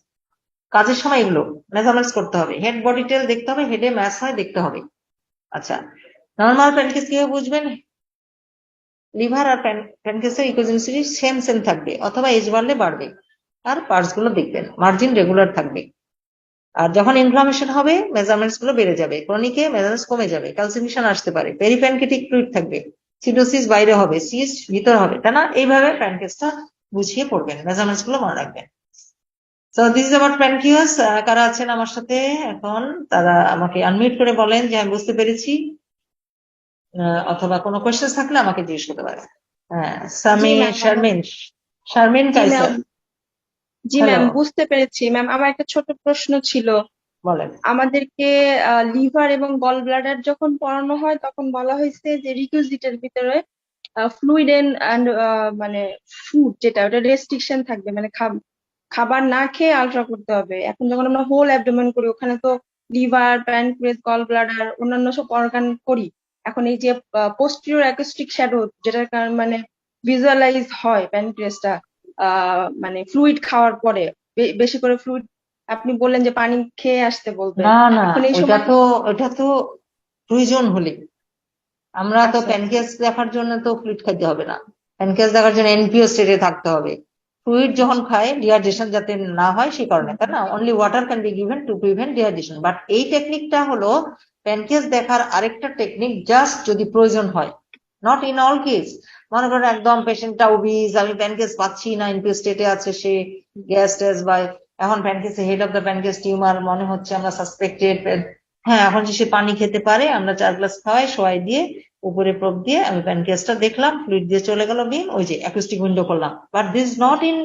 কাজের সময় এগুলো মেজারমেন্টস করতে হবে, হেড বডি টেল দেখতে হবে, হেডে ম্যাচ হয় দেখতে হবে। আচ্ছা, নর্মাল প্যানক্রিয়াস কিভাবে বুঝবেন? লিভার আর প্যানক্রিয়াসের ইকোজেনিসিটি সেম থাকবে, অথবা এজ বাড়লে বাড়বে, আর পার্টস গুলো দেখবেন, মার্জিন রেগুলার থাকবে। আর যখন ইনফ্লামেশন হবে মেজারমেন্টস গুলো বেড়ে যাবে, ক্রনিকে মেজারমেন্টস কমে যাবে, ক্যালসিফিকেশন আসতে পারে, পেরিপ্যানক্রিয়াটিক ফ্লুইড থাকবে, সিডোসিস বাইরে হবে, সিস্ট ভিতর হবে, তাই না। এইভাবে প্যানক্রিয়াসটা বুঝিয়ে পড়বেন, মেজারমেন্টস গুলো মনে রাখবেন। So this is about pancreas. কারা আছেন আমার সাথে এখন, তারা আমাকে আনমিউট করে বলেন যে আমি বুঝতে পেরেছি, অথবা কোনো কোয়েশ্চেন থাকলে আমাকে জিজ্ঞেস করতে পারেন। হ্যাঁ, জি সামি, ম্যাম শারমিন জি কাইসার, ম্যাম জি হ্যালো, ম্যাম বুঝতে পেরেছি ম্যাম। আমার একটা ছোট প্রশ্ন ছিল। বলেন। আমাদেরকে লিভার এবং গল ব্লাডার যখন পড়ানো হয় তখন বলা হয়েছে যে রিকুইজিটের ভিতরে ফ্লুইড এন্ড মানে ফুড, যেটা ওটা রেস্ট্রিকশন থাকবে, মানে খাবার না খেয়ে আলট্রা করতে হবে। এখন যখন আমরা হোল অ্যাবডোমেন করি, ওখানে তো লিভার, প্যানক্রিয়াস, গল ব্লাডার, অন্যান্য সব অর্গান করি। এখন এই যে পোস্টিরিয়র অ্যাকোস্টিক শ্যাডো, যেটার কারণ মানে ভিজুয়ালাইজ হয় প্যানক্রিয়াসটা মানে ফ্লুইড খাওয়ার পরে, বেশি করে ফ্লুইড, আপনি বললেন যে পানি খেয়ে আসতে বলবেন। না না, এখন এই ওইটা সময় তো ওইটা তো প্রয়োজন হলে, আমরা তো আচ্ছা আচ্ছা প্যানক্রিয়াস দেখার জন্য তো ফ্লুইড খাইতে হবে না, প্যানক্রিয়াস দেখার জন্য এনপিও স্টেটে থাকতে হবে। ফ্লুইড যখন খায় ডিহাইড্রেশন যাতে না হয় সেই কারণে, তাই না, only water can be given to prevent dehydration. But এই টেকনিকটা হলো প্যানক্রিয়াস দেখার আরেকটা টেকনিক, জাস্ট যদি প্রয়োজন হয়, নট ইন অল কেস। মনে করেন একদম পেশেন্টটা ওবিজ, আমি প্যানক্রিয়াস পাচ্ছি না, এনপিও স্টেটে আছে, সে গ্যাস ট্যাস বা এখন প্যানকেসে হেড অফ দ্য প্যানকেস টিউমার মনে হচ্ছে আমরা সাসপেক্টেড, হ্যাঁ এখন যে সে পানি খেতে পারে, আমরা 4 গ্লাস খাওয়াই শোয়াই দিয়ে উপরে প্রোব দিয়ে আমি প্যানকেসটা দেখলাম, ফ্লুইড দিয়ে চলে গেল বিম, ওই যে অ্যাকুস্টিক উইন্ডো করলাম। But this not in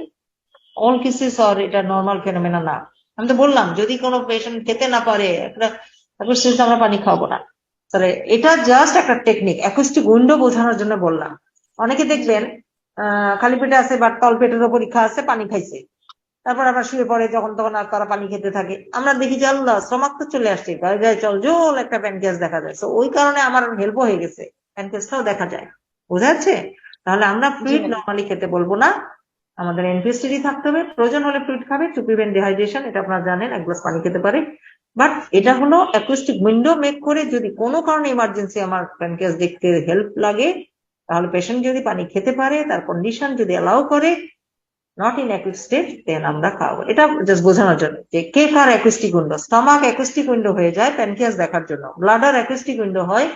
all cases, or এটা নর্মাল ফেনোমেনা না। আমি তো বললাম যদি কোনো পেশেন্ট খেতে না পারে একটা অ্যাকুস্টিক আমরা পানি খাওয়াবো না। তাহলে এটা জাস্ট একটা টেকনিক, অ্যাকুস্টিক উইন্ডো বোঝানোর জন্য বললাম। অনেকে দেখবেন খালি পেটে আছে বা তল পেটেরও পরীক্ষা আছে, পানি খাইছে, তারপর আবার শুয়ে পড়ে যখন তখন আর তারা পানি খেতে থাকে, আমরা দেখি যে আল্লাহ স্টমাক তো চলে আসছে, গায়ে গায়ে চল জল একটা প্যানকেস দেখা যায়। তো ওই কারণে আমার হেল্প হয়ে গেছে, প্যানকেসটাও দেখা যায়। বোঝা যাচ্ছে? তাহলে আমরা জি ফ্লুইড ম্যাম। নর্মালি খেতে বলবো না, আমাদের এনপিএসটি থাকতে হবে, প্রয়োজন হলে ফ্লুইড খাবে টু প্রিভেন্ট ডিহাইড্রেশন, এটা আপনারা জানেন, 1 গ্লাস পানি খেতে পারে। বাট এটা হলো অ্যাকুস্টিক উইন্ডো মেক করে, যদি কোনো কারণে ইমার্জেন্সি আমার প্যানকেস দেখতে হেল্প লাগে, তাহলে পেশেন্ট যদি পানি খেতে পারে, তার কন্ডিশন যদি অ্যালাউ করে, not in acute state, then আমরা খাওয়াবো। এটা জাস্ট বোঝানোর জন্য যে কে কার acoustic window. Stomach acoustic window হয়ে যায় প্যানক্রিয়াস দেখার জন্য, ব্লাডার অ্যাকুস্টিক উইন্ডো হয়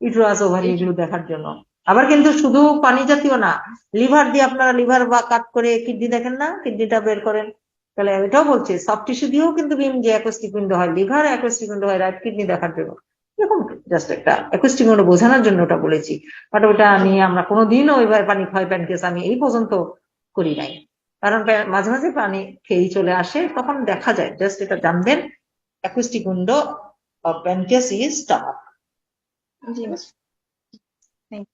ইউটেরাস ওভারি এগুলো দেখার জন্য। আবার কিন্তু শুধু পানি জাতীয় না, লিভার দিয়ে আপনারা লিভার বা কাট করে কিডনি দেখেন না, কিডনিটা বের করেন, তাহলে এটাও বলছে সফট টিস্যু দিয়েও কিন্তু বিম যে অ্যাকুস্টিক উইন্ডো হয়, লিভার অ্যাকুস্টিক উইন্ডো হয় রাইট কিডনি দেখার জন্য। এরকম জাস্ট একটা অ্যাকুস্টিক উইন্ডো বোঝানোর জন্য ওটা বলেছি। বাট ওটা নিয়ে আমরা কোনোদিনও ওইভাবে পানি খাওয়াই প্যানক্রিয়াস আমি এই পর্যন্ত করি নাই, কারণ মাঝে মাঝে পানি খেয়েই চলে আসে, তখন দেখা যায়। জাস্ট এটা জানবেন, acoustic window of pancreas is stomach. জি ম্যাম। থ্যাংক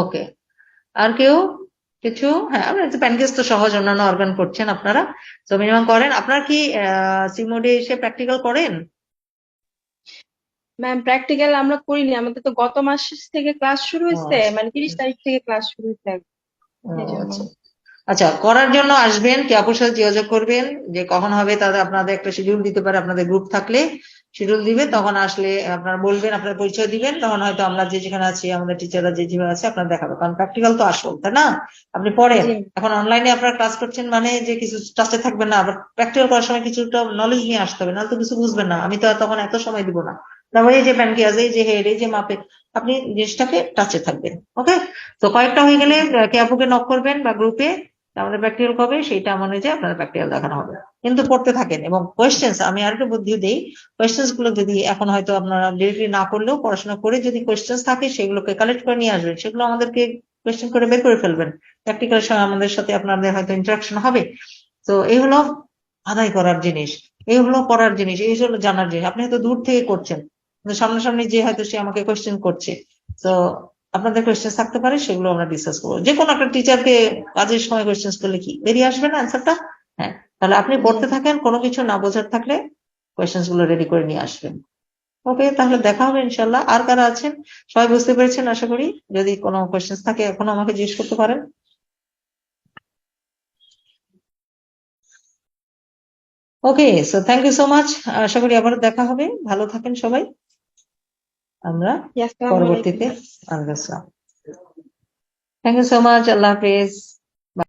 ওকে, আর কেউ কিছু? হ্যাঁ, আমরা প্যানকেস তো সহজ, অন্যান্য অর্গান করছেন আপনারা, তো মিনিমাম করেন। আপনার কি সিমোডে এসে প্র্যাকটিক্যাল করেন? ম্যাম, প্র্যাকটিক্যাল আমরা করিনি, আমাদের তো গত মাস থেকে ক্লাস শুরু ও, হয়েছে, মানে 30 তারিখ থেকে ক্লাস শুরু হয়েছে এই জন্য। আচ্ছা আচ্ছা, করার জন্য আসবেন, কে আপুর সাথে যোগাযোগ করবেন যে কখন হবে, তাদের আপনাদের একটা শিডিউল দিতে পারে, আপনাদের গ্রুপ থাকলে শিডিউল দিবে, তখন আসলে আপনারা বলবেন, আপনার পরিচয় দিবেন, তখন হয়তো আমরা যে যেখানে আছি, আমাদের টিচাররা যে যেভাবে আছে আপনার দেখাবে, কারণ প্র্যাকটিক্যাল তো আসল, তাই না? আপনি পড়েন, জি এখন অনলাইনে আপনারা ক্লাস করছেন মানে যে কিছু টাচে থাকবেন না, আবার প্র্যাকটিক্যাল করার সময় কিছুটা নলেজ নিয়ে আসতে হবে, নাহলে তো কিছু বুঝবেন না। আমি তো আর তখন এত সময় দিব না। তারপরে এই যে প্যানক্রিয়াস, এই যে হেড, এই যে মাপে, আপনি জিনিসটাকে টাচে থাকবেন। ওকে, তো কয়েকটা হয়ে গেলে কে আপুকে নক করবেন বা গ্রুপে, আমাদের প্র্যাকটিক্যাল কবে সেটা মনে যে আপনাদের প্র্যাকটিক্যাল দেখানো হবে। কিন্তু পড়তে থাকেন, এবং কোয়েশ্চেন্স আমি আরেকটু বুদ্ধি দিই, কোয়েশ্চেন্স গুলো যদি এখন হয়তো আপনারা ডিরেক্টলি না করলেও পড়াশোনা করে যদি কোয়েশ্চেন্স থাকে সেগুলোকে কালেক্ট করে নিয়ে আসবেন, সেগুলো আমাদেরকে কোয়েশ্চেন করে বের করে ফেলবেন। প্র্যাকটিক্যালের সময় আমাদের সাথে আপনাদের হয়তো ইন্টারাকশন হবে। তো এই হলো আদায় করার জিনিস, এই হলো পড়ার জিনিস, এই হলো জানার জিনিস। আপনি হয়তো দূর থেকে করছেন, কিন্তু সামনাসামনি যে হয়তো সে আমাকে কোয়েশ্চেন করছে, তো আপনাদের কোয়েশ্চেন থাকতে পারে, সেগুলো আমরা ডিসকাস করবো। যে কোনো একটা টিচারকে কাজের সময় কোয়েশ্চেন করলে কি বেরিয়ে আসবে না অ্যান্সারটা? হ্যাঁ, তাহলে আপনি জি পড়তে থাকেন, কোনো কিছু না বোঝার থাকলে কোয়েশ্চেন গুলো রেডি করে নিয়ে আসবেন। ওকে, তাহলে দেখা হবে ইনশাল্লাহ। আর কারা আছেন? সবাই বুঝতে পেরেছেন আশা করি। যদি কোনো কোয়েশ্চেন থাকে এখনো আমাকে জিজ্ঞেস করতে পারেন। Okay, so thank you so much. আশা করি আবার দেখা হবে। ভালো থাকেন সবাই, আমরা আসসালামু আলাইকুম। পরবর্তীতে আলোচনা। থ্যাংক ইউ সো মাচ, আল্লাহ হাফেজ।